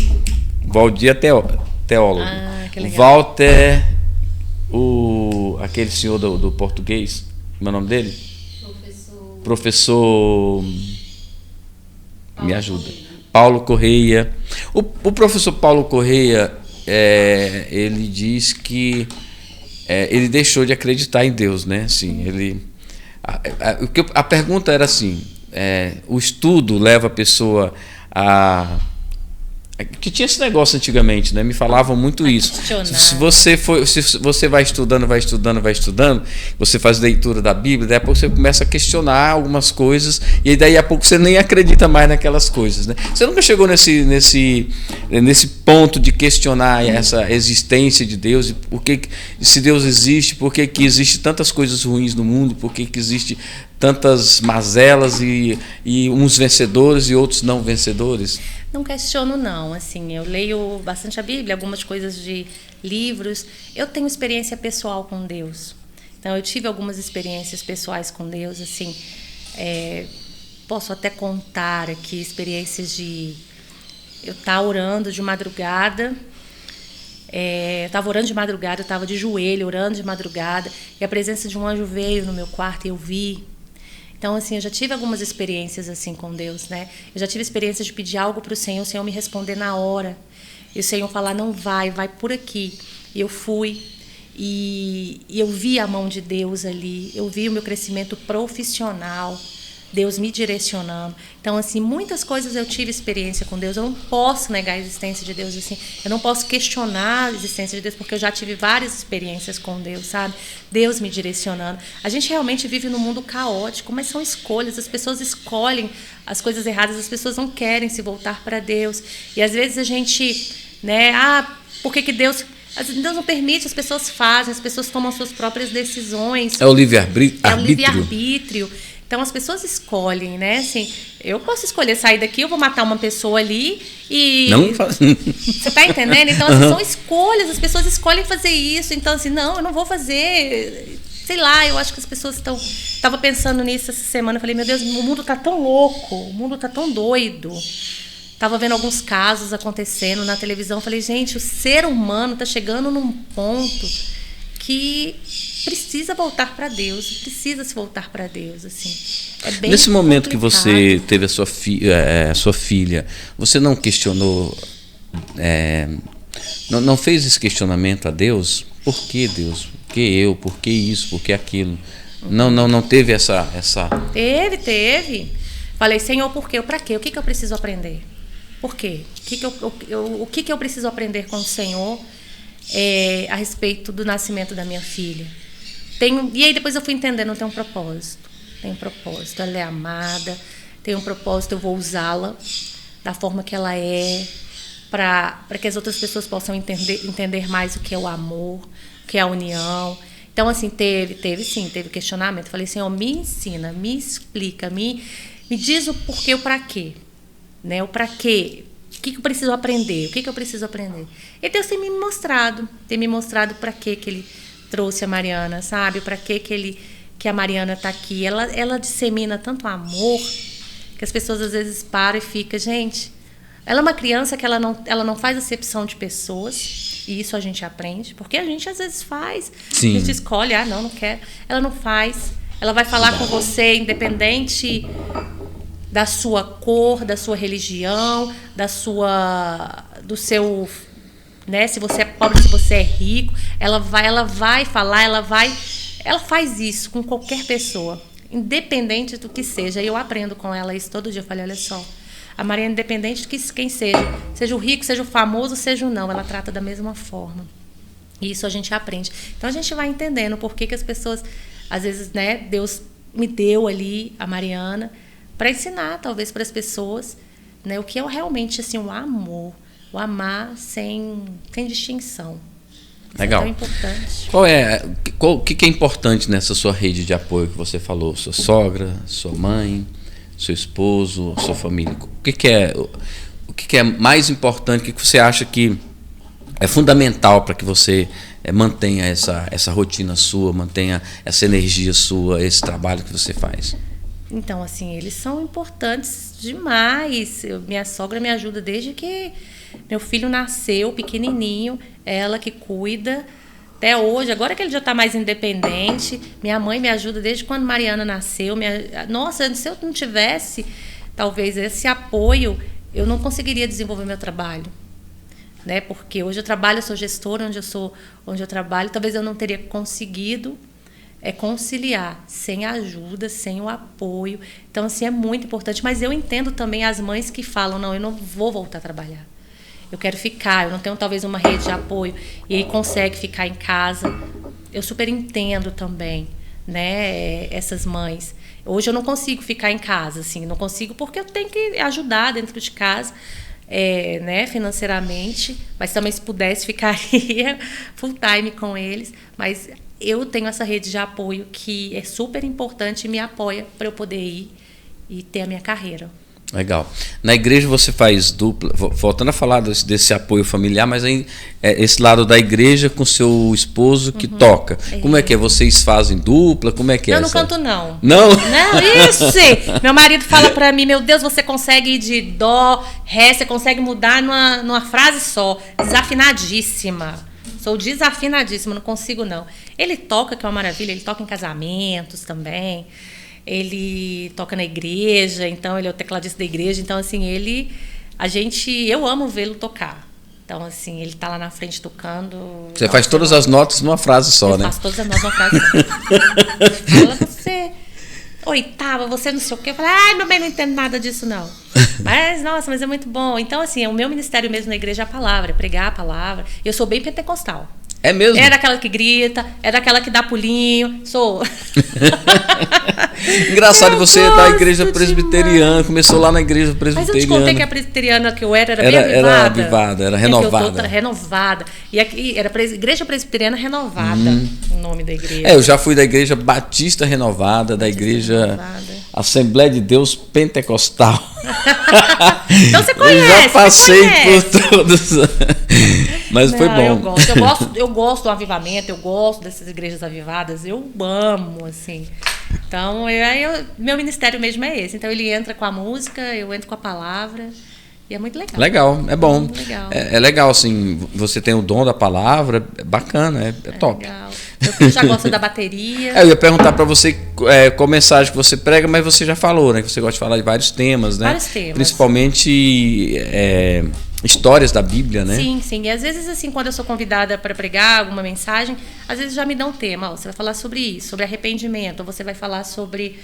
Valdir é teólogo. Que legal. O Walter, aquele senhor do português, como é o nome dele? Professor me ajuda. Paulo Correia. O professor Paulo Correia, ele diz que ele deixou de acreditar em Deus, né? Assim, a pergunta era assim: o estudo leva a pessoa a... Que tinha esse negócio antigamente, né? Me falavam muito isso. Se você vai estudando, você faz leitura da Bíblia, daí a pouco você começa a questionar algumas coisas, e daí a pouco você nem acredita mais naquelas coisas, né? Você nunca chegou nesse ponto de questionar essa existência de Deus, e por que, se Deus existe, por que existe tantas coisas ruins no mundo, por que existe tantas mazelas e uns vencedores e outros não vencedores? Não questiono, não. Assim, eu leio bastante a Bíblia, algumas coisas de livros. Eu tenho experiência pessoal com Deus. Então, eu tive algumas experiências pessoais com Deus. Assim, posso até contar aqui experiências de eu estar orando de madrugada. Eu estava orando de madrugada, eu estava de joelho, orando de madrugada, e a presença de um anjo veio no meu quarto e eu vi. Então, assim, eu já tive algumas experiências assim com Deus, né? Eu já tive experiência de pedir algo para o Senhor me responder na hora. E o Senhor falar, não vai por aqui. E eu fui. E eu vi a mão de Deus ali. Eu vi o meu crescimento profissional. Deus me direcionando. Então, assim, muitas coisas eu tive experiência com Deus. Eu não posso negar a existência de Deus, assim. Eu não posso questionar a existência de Deus, porque eu já tive várias experiências com Deus, sabe? Deus me direcionando. A gente realmente vive num mundo caótico, mas são escolhas. As pessoas escolhem as coisas erradas, as pessoas não querem se voltar para Deus. E às vezes a gente, né? Por que Deus... Deus não permite, as pessoas fazem, as pessoas tomam suas próprias decisões. É o livre-arbítrio. É o livre-arbítrio. Então as pessoas escolhem, né? Assim, eu posso escolher sair daqui, eu vou matar uma pessoa ali e... Não faz... Você tá entendendo? Então, assim, são escolhas, as pessoas escolhem fazer isso. Então, assim, não, eu não vou fazer... Sei lá, eu acho que as pessoas estão... Estava pensando nisso essa semana, eu falei, meu Deus, o mundo tá tão louco, o mundo tá tão doido. Estava vendo alguns casos acontecendo na televisão, eu falei, gente, o ser humano tá chegando num ponto que precisa voltar para Deus, precisa se voltar para Deus, assim. É bem Nesse momento complicado. que você teve a sua filha, você não questionou, não fez esse questionamento a Deus? Por que Deus? Por que eu? Por que isso? Por que aquilo? Não teve essa... Teve. Falei, Senhor, por quê? Para quê? O que eu preciso aprender? Por quê? O que eu preciso aprender com o Senhor a respeito do nascimento da minha filha? E aí depois eu fui entendendo, tem um propósito. Tem um propósito. Ela é amada, tem um propósito, eu vou usá-la da forma que ela é, para que as outras pessoas possam entender mais o que é o amor, o que é a união. Então, assim, teve questionamento. Falei, Senhor, me ensina, me explica, me diz o porquê, o para quê. Né? O para quê. O que eu preciso aprender? O que eu preciso aprender? E Deus tem me mostrado para que ele trouxe a Mariana, sabe? Para que a Mariana está aqui. Ela dissemina tanto amor que as pessoas às vezes param e ficam, gente, ela é uma criança que ela não faz acepção de pessoas, e isso a gente aprende, porque a gente às vezes faz. Sim. A gente escolhe, não quero. Ela não faz. Ela vai falar com você independente da sua cor, da sua religião, do seu, né, se você é pobre, se você é rico, ela vai falar, ela faz isso com qualquer pessoa, independente do que seja. E eu aprendo com ela isso todo dia. Eu falei, olha só, a Maria, independente de quem seja o rico, seja o famoso, seja o não, ela trata da mesma forma. E isso a gente aprende. Então a gente vai entendendo por que as pessoas, às vezes, né, Deus me deu ali a Mariana para ensinar, talvez, para as pessoas, né, o que é realmente assim, o amor, o amar sem distinção. Legal. Isso é tão importante. O que é importante nessa sua rede de apoio que você falou? Sua sogra, sua mãe, seu esposo, sua família. O que é mais importante? O que você acha que é fundamental para que você mantenha essa rotina sua, mantenha essa energia sua, esse trabalho que você faz? Então, assim, eles são importantes demais. Minha sogra me ajuda desde que meu filho nasceu, pequenininho, ela que cuida até hoje. Agora que ele já está mais independente, minha mãe me ajuda desde quando Mariana nasceu. Nossa, se eu não tivesse, talvez, esse apoio, eu não conseguiria desenvolver meu trabalho. Né? Porque hoje eu sou gestora onde eu trabalho, talvez eu não teria conseguido conciliar sem a ajuda, sem o apoio. Então, assim, é muito importante. Mas eu entendo também as mães que falam, não, eu não vou voltar a trabalhar. Eu quero ficar, eu não tenho talvez uma rede de apoio, e aí consegue ficar em casa. Eu super entendo também, né, essas mães. Hoje eu não consigo ficar em casa, assim, não consigo porque eu tenho que ajudar dentro de casa, né, financeiramente, mas também se pudesse ficaria full time com eles, mas eu tenho essa rede de apoio que é super importante e me apoia para eu poder ir e ter a minha carreira. Legal. Na igreja você faz dupla, voltando a falar desse apoio familiar, mas aí esse lado da igreja com seu esposo que toca. Como é que é? Vocês fazem dupla? Como é que é? Eu não canto, não. Não? Não, isso! Meu marido fala pra mim, meu Deus, você consegue ir de dó, ré, você consegue mudar numa frase só. Desafinadíssima. Sou desafinadíssima, não consigo, não. Ele toca, que é uma maravilha, ele toca em casamentos também. Ele toca na igreja, então ele é o tecladista da igreja, então assim, eu amo vê-lo tocar. Então assim, ele tá lá na frente tocando. Você faz todas as notas numa frase só, né? Eu faço todas as notas numa frase só. Fala você, oitava, você não sei o quê. Eu falo, ai, meu bem, não entendo nada disso, não. Mas é muito bom. Então assim, o meu ministério mesmo na igreja é a palavra, é pregar a palavra. Eu sou bem pentecostal. É mesmo? É daquela que grita, é daquela que dá pulinho. Sou. Engraçado, você é da igreja presbiteriana, começou lá na igreja presbiteriana. Mas eu te contei que a presbiteriana que eu era bem avivada. Era avivada, era renovada. Renovada. E aqui era igreja presbiteriana renovada, o nome da igreja. Eu já fui da igreja Batista Renovada, da igreja... Renovada. Assembleia de Deus Pentecostal. Então você conhece. Eu já passei por todos. Mas foi bom. Eu gosto do avivamento, eu gosto dessas igrejas avivadas, eu amo, assim. Então, meu ministério mesmo é esse. Então, ele entra com a música, eu entro com a palavra. E é muito legal. Legal, é bom. Legal. É legal, assim, você tem o dom da palavra, é bacana, é top. Legal. Meu filho já gosta da bateria. Eu ia perguntar para você qual mensagem que você prega, mas você já falou, né? Que você gosta de falar de vários temas, né? Vários temas. Principalmente histórias da Bíblia, né? Sim, sim. E às vezes, assim, quando eu sou convidada para pregar alguma mensagem, às vezes já me dão um tema. Ó, você vai falar sobre isso, sobre arrependimento, ou você vai falar sobre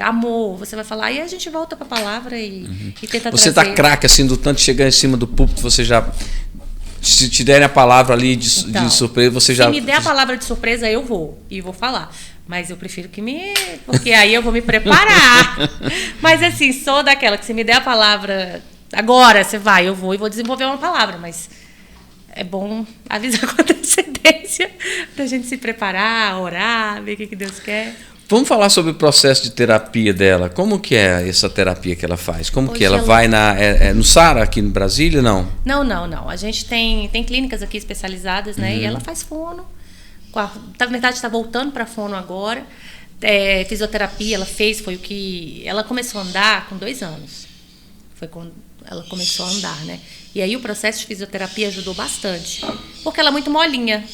amor, você vai falar, e a gente volta para a palavra e tenta Você trazer. tá craque, assim, do tanto de chegar em cima do púlpito, você já... Se te derem a palavra ali de surpresa, você já... Se me der a palavra de surpresa, eu vou. E vou falar. Mas eu prefiro porque aí eu vou me preparar. Mas assim, sou daquela que se me der a palavra... Agora você vai, eu vou e vou desenvolver uma palavra. Mas é bom avisar com antecedência pra gente se preparar, orar, ver o que Deus quer. Vamos falar sobre o processo de terapia dela. Como que é essa terapia que ela faz? Como Hoje que ela vai no Sara, aqui no Brasília, não? Não. A gente tem clínicas aqui especializadas, né? E ela faz fono. Na verdade, está voltando para fono agora. Fisioterapia ela fez, foi o que... Ela começou a andar com 2 anos. Foi quando ela começou a andar, né? E aí o processo de fisioterapia ajudou bastante. Porque ela é muito molinha.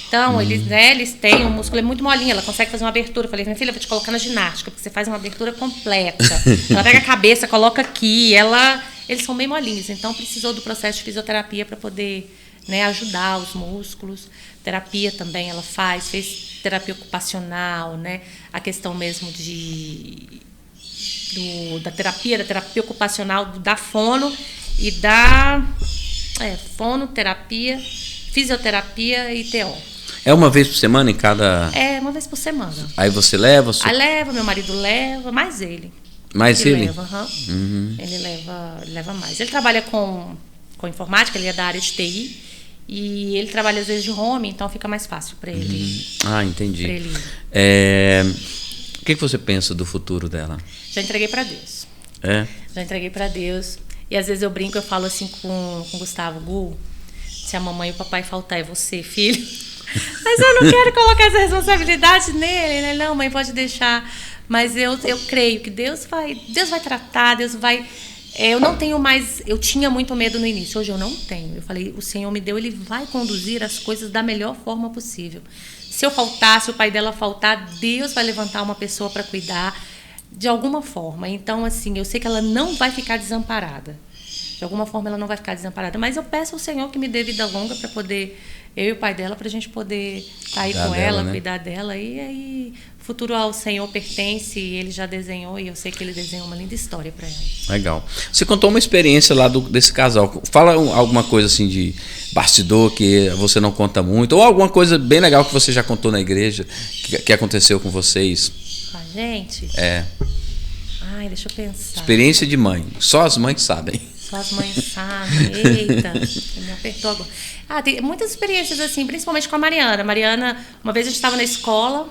Então, eles têm o músculo é muito molinho, ela consegue fazer uma abertura. Eu falei, minha filha, eu vou te colocar na ginástica, porque você faz uma abertura completa. Ela pega a cabeça, coloca aqui, eles são bem molinhos. Então, precisou do processo de fisioterapia para poder, né, ajudar os músculos. Terapia também ela fez terapia ocupacional, né? A questão mesmo da terapia ocupacional, da fono e da fono, terapia, fisioterapia e TO. É uma vez por semana em cada... Uma vez por semana. Aí você leva... Aí leva, meu marido leva, mais ele. Mais ele? Leva, Ele leva mais. Ele trabalha com informática, ele é da área de TI. E ele trabalha às vezes de home, então fica mais fácil para ele. Entendi. Pra ele. O que você pensa do futuro dela? Já entreguei para Deus. Já entreguei para Deus. E às vezes eu brinco, eu falo assim com o Gustavo, Gu, se a mamãe e o papai faltar, é você, filho. Mas eu não quero colocar essa responsabilidade nele, né? Não, mãe, pode deixar. Mas eu creio que Deus vai tratar, Deus vai... Eu não tenho mais... Eu tinha muito medo no início, hoje eu não tenho. Eu falei, o Senhor me deu, Ele vai conduzir as coisas da melhor forma possível. Se eu faltar, se o pai dela faltar, Deus vai levantar uma pessoa para cuidar de alguma forma. Então, assim, eu sei que ela não vai ficar desamparada. De alguma forma, ela não vai ficar desamparada. Mas eu peço ao Senhor que me dê vida longa para poder... Eu e o pai dela, para a gente poder estar aí com ela, né? Cuidar dela. E aí, o futuro ao Senhor pertence, ele já desenhou, e eu sei que ele desenhou uma linda história para ela. Legal. Você contou uma experiência lá desse casal. Fala alguma coisa assim de bastidor que você não conta muito, ou alguma coisa bem legal que você já contou na igreja, que aconteceu com vocês. Com a gente? Ai, deixa eu pensar. Experiência de mãe. Só as mães sabem. Só as mães sabem. Eita, me apertou agora. Tem muitas experiências assim, principalmente com a Mariana. Mariana, uma vez a gente estava na escola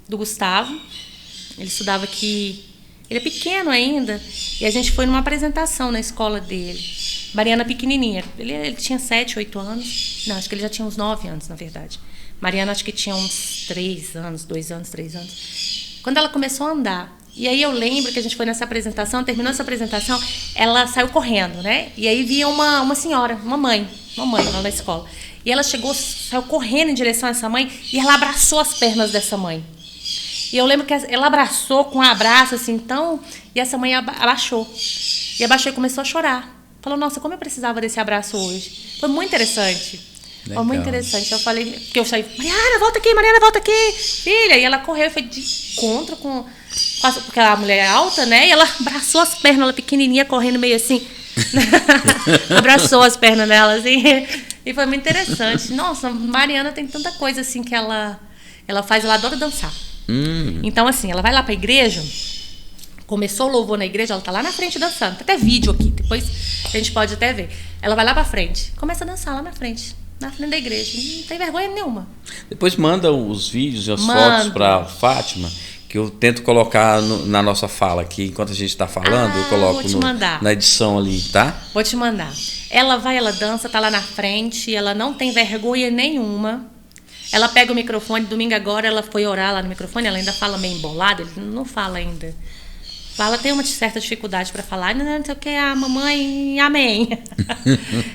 do Gustavo, ele estudava aqui, ele é pequeno ainda, e a gente foi numa apresentação na escola dele. Mariana pequenininha, ele tinha 7, 8 anos, não, acho que ele já tinha uns 9 anos, na verdade. Mariana acho que tinha uns 3 anos, 2 anos, 3 anos. Quando ela começou a andar, e aí eu lembro que a gente foi nessa apresentação, terminou essa apresentação, ela saiu correndo, né? E aí via uma senhora, uma mãe lá na escola. E ela saiu correndo em direção a essa mãe e ela abraçou as pernas dessa mãe. E eu lembro que ela abraçou com um abraço assim, então, e essa mãe abaixou. E abaixou e começou a chorar. Falou, nossa, como eu precisava desse abraço hoje. Foi muito interessante. Legal. Foi muito interessante. Eu falei, porque eu saí, Mariana, volta aqui, filha. E ela correu e foi de encontro porque a mulher é alta, né? E ela abraçou as pernas, ela pequenininha, correndo meio assim. Abraçou as pernas dela, assim. E foi muito interessante. Nossa, Mariana tem tanta coisa, assim, que ela faz. Ela adora dançar. Então, assim, ela vai lá pra igreja. Começou o louvor na igreja, ela tá lá na frente dançando. Tem até vídeo aqui, depois a gente pode até ver. Ela vai lá pra frente, começa a dançar lá na frente da igreja. Não tem vergonha nenhuma. Depois manda os vídeos e as fotos pra Fátima, que eu tento colocar na nossa fala aqui, enquanto a gente está falando, eu coloco na edição ali, tá? Vou te mandar. Ela vai, ela dança, tá lá na frente, ela não tem vergonha nenhuma. Ela pega o microfone, domingo agora ela foi orar lá no microfone, ela ainda fala meio embolada, ele não fala ainda. Ela tem uma certa dificuldade para falar, não sei o que, a mamãe, amém.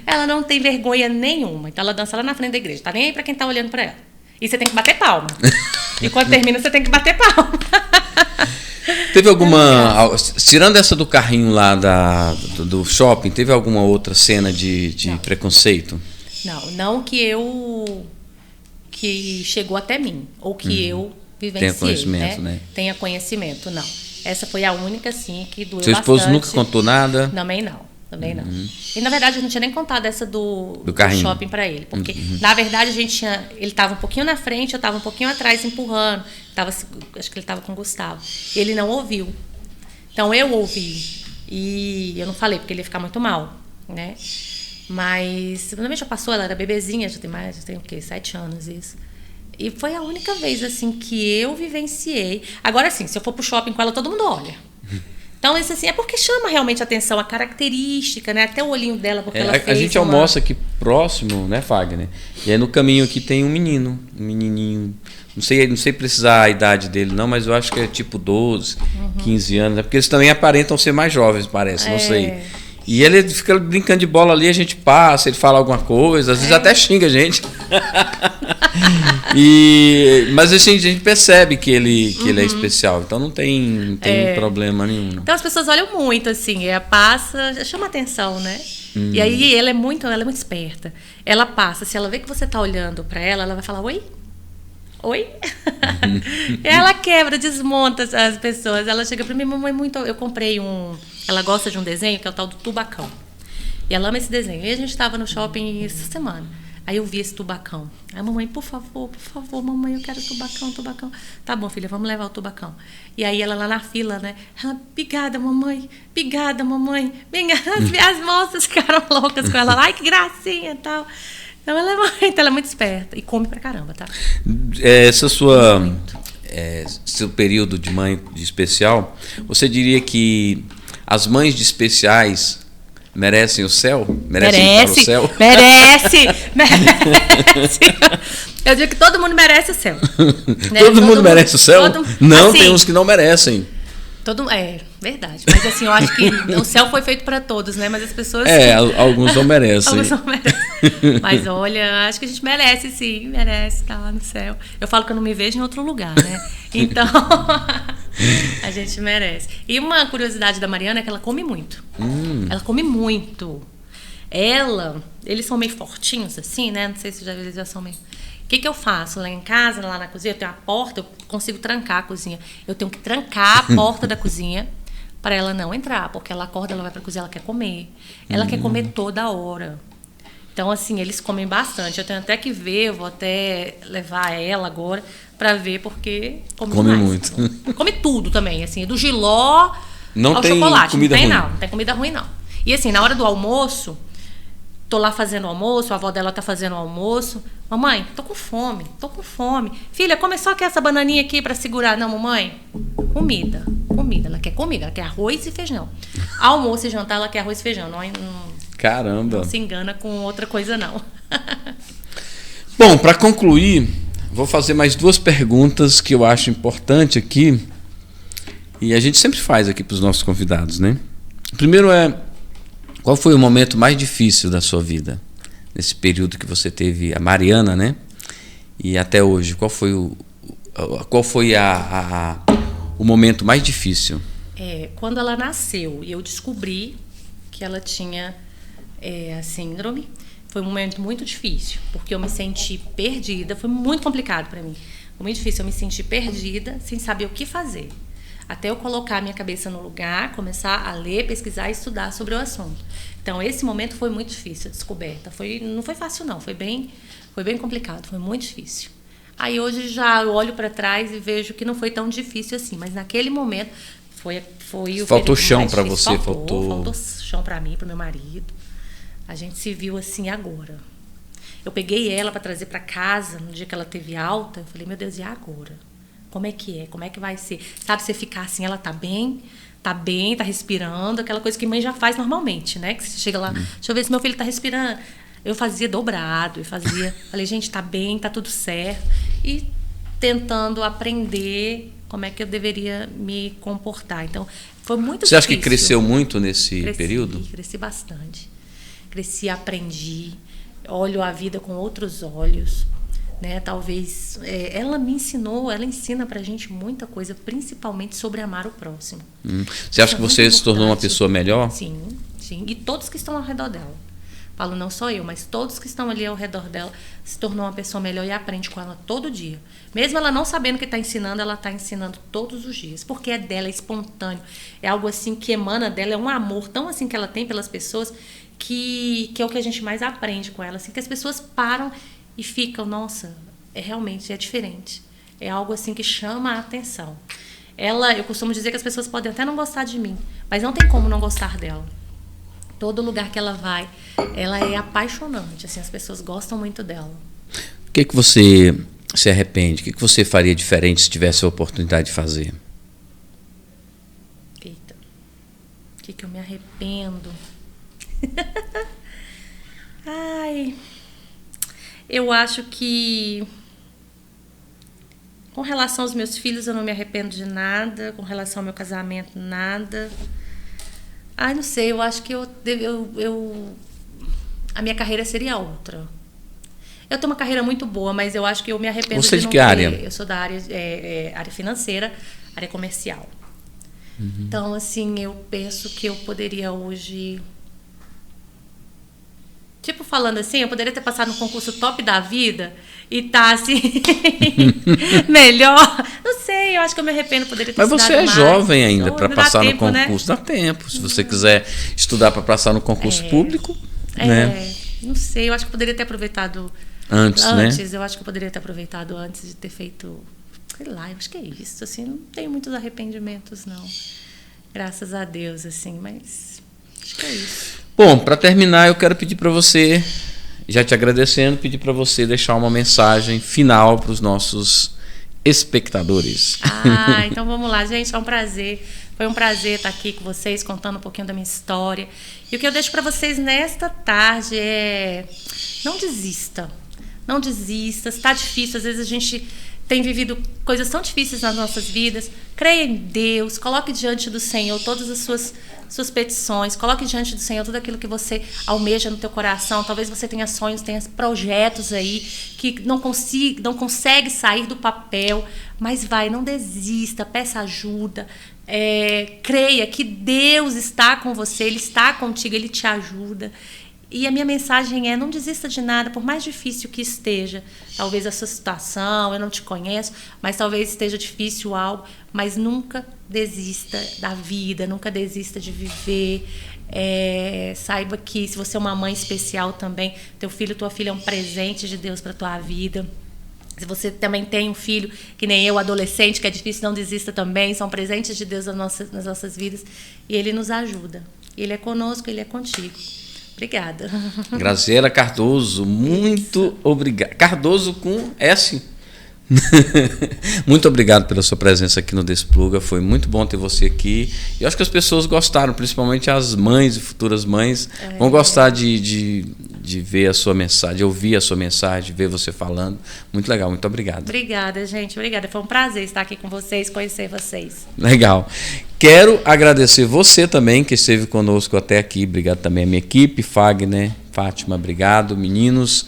Ela não tem vergonha nenhuma, então ela dança lá na frente da igreja, tá nem aí para quem tá olhando para ela. E você tem que bater palma. E quando termina, você tem que bater palma. Teve alguma, tirando essa do carrinho lá do shopping, teve alguma outra cena de preconceito? Não que chegou até mim, ou que eu vivenciei. Tenha conhecimento, né? Tenha conhecimento, não. Essa foi a única, sim, que doeu bastante. Seu esposo nunca contou nada? Também não. E, na verdade, eu não tinha nem contado essa do shopping para ele. Porque, na verdade, ele estava um pouquinho na frente, eu estava um pouquinho atrás, empurrando. Acho que ele estava com o Gustavo. Ele não ouviu. Então, eu ouvi. E eu não falei, porque ele ia ficar muito mal, né? Mas, quando já passou, ela era bebezinha, já tem o quê? 7 anos, isso. E foi a única vez, assim, que eu vivenciei. Agora, assim, se eu for pro shopping com ela, todo mundo olha. Então, isso assim, é porque chama realmente a atenção, a característica, né? Até o olhinho dela, porque ela fez a gente almoça aqui próximo, né, Fagner? E aí no caminho aqui tem um menininho. Não sei precisar a idade dele, não, mas eu acho que é tipo 12, 15 anos. Né? Porque eles também aparentam ser mais jovens, parece, não sei. E ele fica brincando de bola ali, a gente passa, ele fala alguma coisa, às vezes até xinga a gente. Mas assim, a gente percebe que ele é especial, então não tem problema nenhum. Então as pessoas olham muito, assim, passa, chama atenção, né? E aí ela é muito esperta. Ela passa, se ela vê que você tá olhando pra ela, ela vai falar, oi? Ela quebra, desmonta as pessoas. Ela chega pra mim, mamãe, eu comprei ela gosta de um desenho que é o tal do Tubacão. E ela ama esse desenho. E a gente estava no shopping essa semana. Aí eu vi esse Tubacão. Aí a mamãe, por favor, mamãe, eu quero Tubacão. Tá bom, filha, vamos levar o Tubacão. E aí ela lá na fila, né? Ela, obrigada, mamãe. As moças ficaram loucas com ela. Ai, que gracinha e tal. Então ela é muito esperta. E come pra caramba, tá? Essa seu período de mãe de especial, você diria que as mães de especiais merecem o céu? Merece. Eu digo que todo mundo merece o céu. Né? Todo mundo merece o céu? Não, assim, tem uns que não merecem. Verdade. Mas assim, eu acho que o céu foi feito para todos, né? Mas as pessoas... alguns não merecem. Alguns não merecem. Mas olha, acho que a gente merece, sim. Merece estar lá no céu. Eu falo que eu não me vejo em outro lugar, né? Então, a gente merece. E uma curiosidade da Mariana é que ela come muito. Ela come muito. Eles são meio fortinhos, assim, né? Não sei se eles já são meio... O que eu faço? Lá em casa, lá na cozinha, eu tenho a porta, eu consigo trancar a cozinha. Eu tenho que trancar a porta da cozinha para ela não entrar, porque ela acorda, ela vai para a cozinha, ela quer comer. Ela quer comer toda hora. Então, assim, eles comem bastante. Eu tenho até que ver, eu vou até levar ela agora para ver, porque come muito. Come tudo também, assim, do jiló ao chocolate. Comida ruim. Não tem comida ruim, não. E assim, na hora do almoço, tô lá fazendo o almoço, a avó dela tá fazendo o almoço. Mamãe, tô com fome. Filha, come só que essa bananinha aqui pra segurar. Não, mamãe, comida. Ela quer comida, ela quer arroz e feijão. Almoço e jantar, ela quer arroz e feijão. Caramba. Não se engana com outra coisa, não. Bom, pra concluir, vou fazer mais 2 perguntas que eu acho importante aqui. E a gente sempre faz aqui pros nossos convidados, né? O primeiro qual foi o momento mais difícil da sua vida? Nesse período que você teve a Mariana, né? E até hoje, qual foi o momento mais difícil? Quando ela nasceu e eu descobri que ela tinha a síndrome, foi um momento muito difícil, porque eu me senti perdida, foi muito complicado para mim. Foi muito difícil, eu me senti perdida, sem saber o que fazer. Até eu colocar a minha cabeça no lugar, começar a ler, pesquisar e estudar sobre o assunto. Então, esse momento foi muito difícil, a descoberta. Não foi fácil, não. Foi bem complicado, foi muito difícil. Aí, hoje, já eu olho para trás e vejo que não foi tão difícil assim. Mas, naquele momento, foi o faltou chão para você? Faltou chão para mim, para meu marido. A gente se viu assim agora. Eu peguei ela para trazer para casa, no dia que ela teve alta. Eu falei, meu Deus, e agora? como é que é? Como é que vai ser? Sabe, você ficar assim, ela tá bem, tá respirando, aquela coisa que mãe já faz normalmente, né? Que você chega lá, deixa eu ver se meu filho tá respirando. Eu fazia dobrado, falei, gente, tá bem, tá tudo certo. E tentando aprender como é que eu deveria me comportar. Então, foi muito difícil. Você acha que cresceu muito nesse período? Cresci bastante. Cresci, aprendi, olho a vida com outros olhos, né? Talvez ela me ensinou, ela ensina pra gente muita coisa, principalmente sobre amar o próximo. Você acha que você se tornou uma pessoa melhor? Sim, sim. E todos que estão ao redor dela. Falo não só eu, mas todos que estão ali ao redor dela se tornou uma pessoa melhor e aprende com ela todo dia. Mesmo ela não sabendo que está ensinando, ela está ensinando todos os dias. Porque é dela, é espontâneo. É algo assim que emana dela, é um amor tão assim que ela tem pelas pessoas que é o que a gente mais aprende com ela. Assim, que as pessoas param e ficam, nossa, realmente é diferente. É algo assim que chama a atenção. Eu costumo dizer que as pessoas podem até não gostar de mim, mas não tem como não gostar dela. Todo lugar que ela vai, ela é apaixonante, assim, as pessoas gostam muito dela. O que você se arrepende? O que você faria diferente se tivesse a oportunidade de fazer? Eita, o que eu me arrependo? Ai, eu acho que com relação aos meus filhos eu não me arrependo de nada, com relação ao meu casamento, nada. Ai, não sei, eu acho que a minha carreira seria outra. Eu tenho uma carreira muito boa, mas eu acho que eu me arrependo Você de de não que ter. área? Eu sou da área financeira, área comercial. Então, assim, eu penso que eu poderia hoje... Tipo, falando assim, eu poderia ter passado no concurso top da vida e tá, assim, melhor. Não sei, eu acho que eu me arrependo, poderia ter Mas você é mais. jovem ainda para passar no tempo, concurso. Né? Dá tempo. Se você quiser estudar para passar no concurso público, né? Não sei, eu acho que eu poderia ter aproveitado antes, né? Eu acho que eu poderia ter aproveitado antes de ter feito, sei lá, eu acho que é isso, assim, não tenho muitos arrependimentos, não. Graças a Deus, assim, mas acho que é isso. Bom, para terminar, eu quero pedir para você, já te agradecendo, pedir para você deixar uma mensagem final para os nossos espectadores. Então vamos lá, gente, é um prazer. Foi um prazer estar aqui com vocês, contando um pouquinho da minha história. E o que eu deixo para vocês nesta tarde é: não desista. Não desista. Está difícil, às vezes a gente tem vivido coisas tão difíceis nas nossas vidas. Creia em Deus, coloque diante do Senhor todas as suas petições, coloque diante do Senhor tudo aquilo que você almeja no teu coração. Talvez você tenha sonhos, tenha projetos aí que não consegue sair do papel, mas não desista, peça ajuda. Creia que Deus está com você, Ele está contigo, Ele te ajuda. E a minha mensagem é: não desista de nada, por mais difícil que esteja. Talvez a sua situação, eu não te conheço, mas talvez esteja difícil algo, mas nunca desista da vida, nunca desista de viver. Saiba que se você é uma mãe especial também, teu filho, tua filha é um presente de Deus para tua vida. Se você também tem um filho, que nem eu, adolescente, que é difícil, não desista também. São presentes de Deus nas nossas vidas. E Ele nos ajuda. Ele é conosco, Ele é contigo. Obrigada. Graziela Cardoso, muito obrigado. Cardoso com S. Muito obrigado pela sua presença aqui no Despluga. Foi muito bom ter você aqui. E eu acho que as pessoas gostaram, principalmente as mães e futuras mães vão gostar de ver a sua mensagem, de ouvir a sua mensagem, ver você falando. Muito legal, muito obrigado. Obrigada, gente. Obrigada. Foi um prazer estar aqui com vocês, conhecer vocês. Legal. Quero agradecer você também que esteve conosco até aqui. Obrigado também à minha equipe, Fagner, Fátima, obrigado, meninos.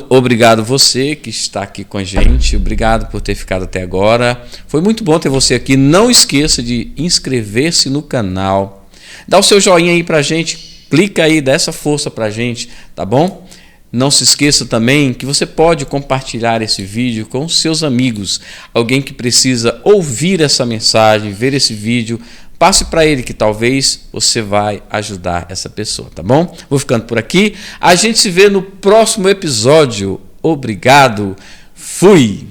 Obrigado você que está aqui com a gente, obrigado por ter ficado até agora. Foi muito bom ter você aqui. Não esqueça de inscrever-se no canal, dá o seu joinha aí pra gente, clica aí, dá essa força pra gente, tá bom? Não se esqueça também que você pode compartilhar esse vídeo com os seus amigos, alguém que precisa ouvir essa mensagem, ver esse vídeo. Passe para ele que talvez você vai ajudar essa pessoa, tá bom? Vou ficando por aqui. A gente se vê no próximo episódio. Obrigado. Fui.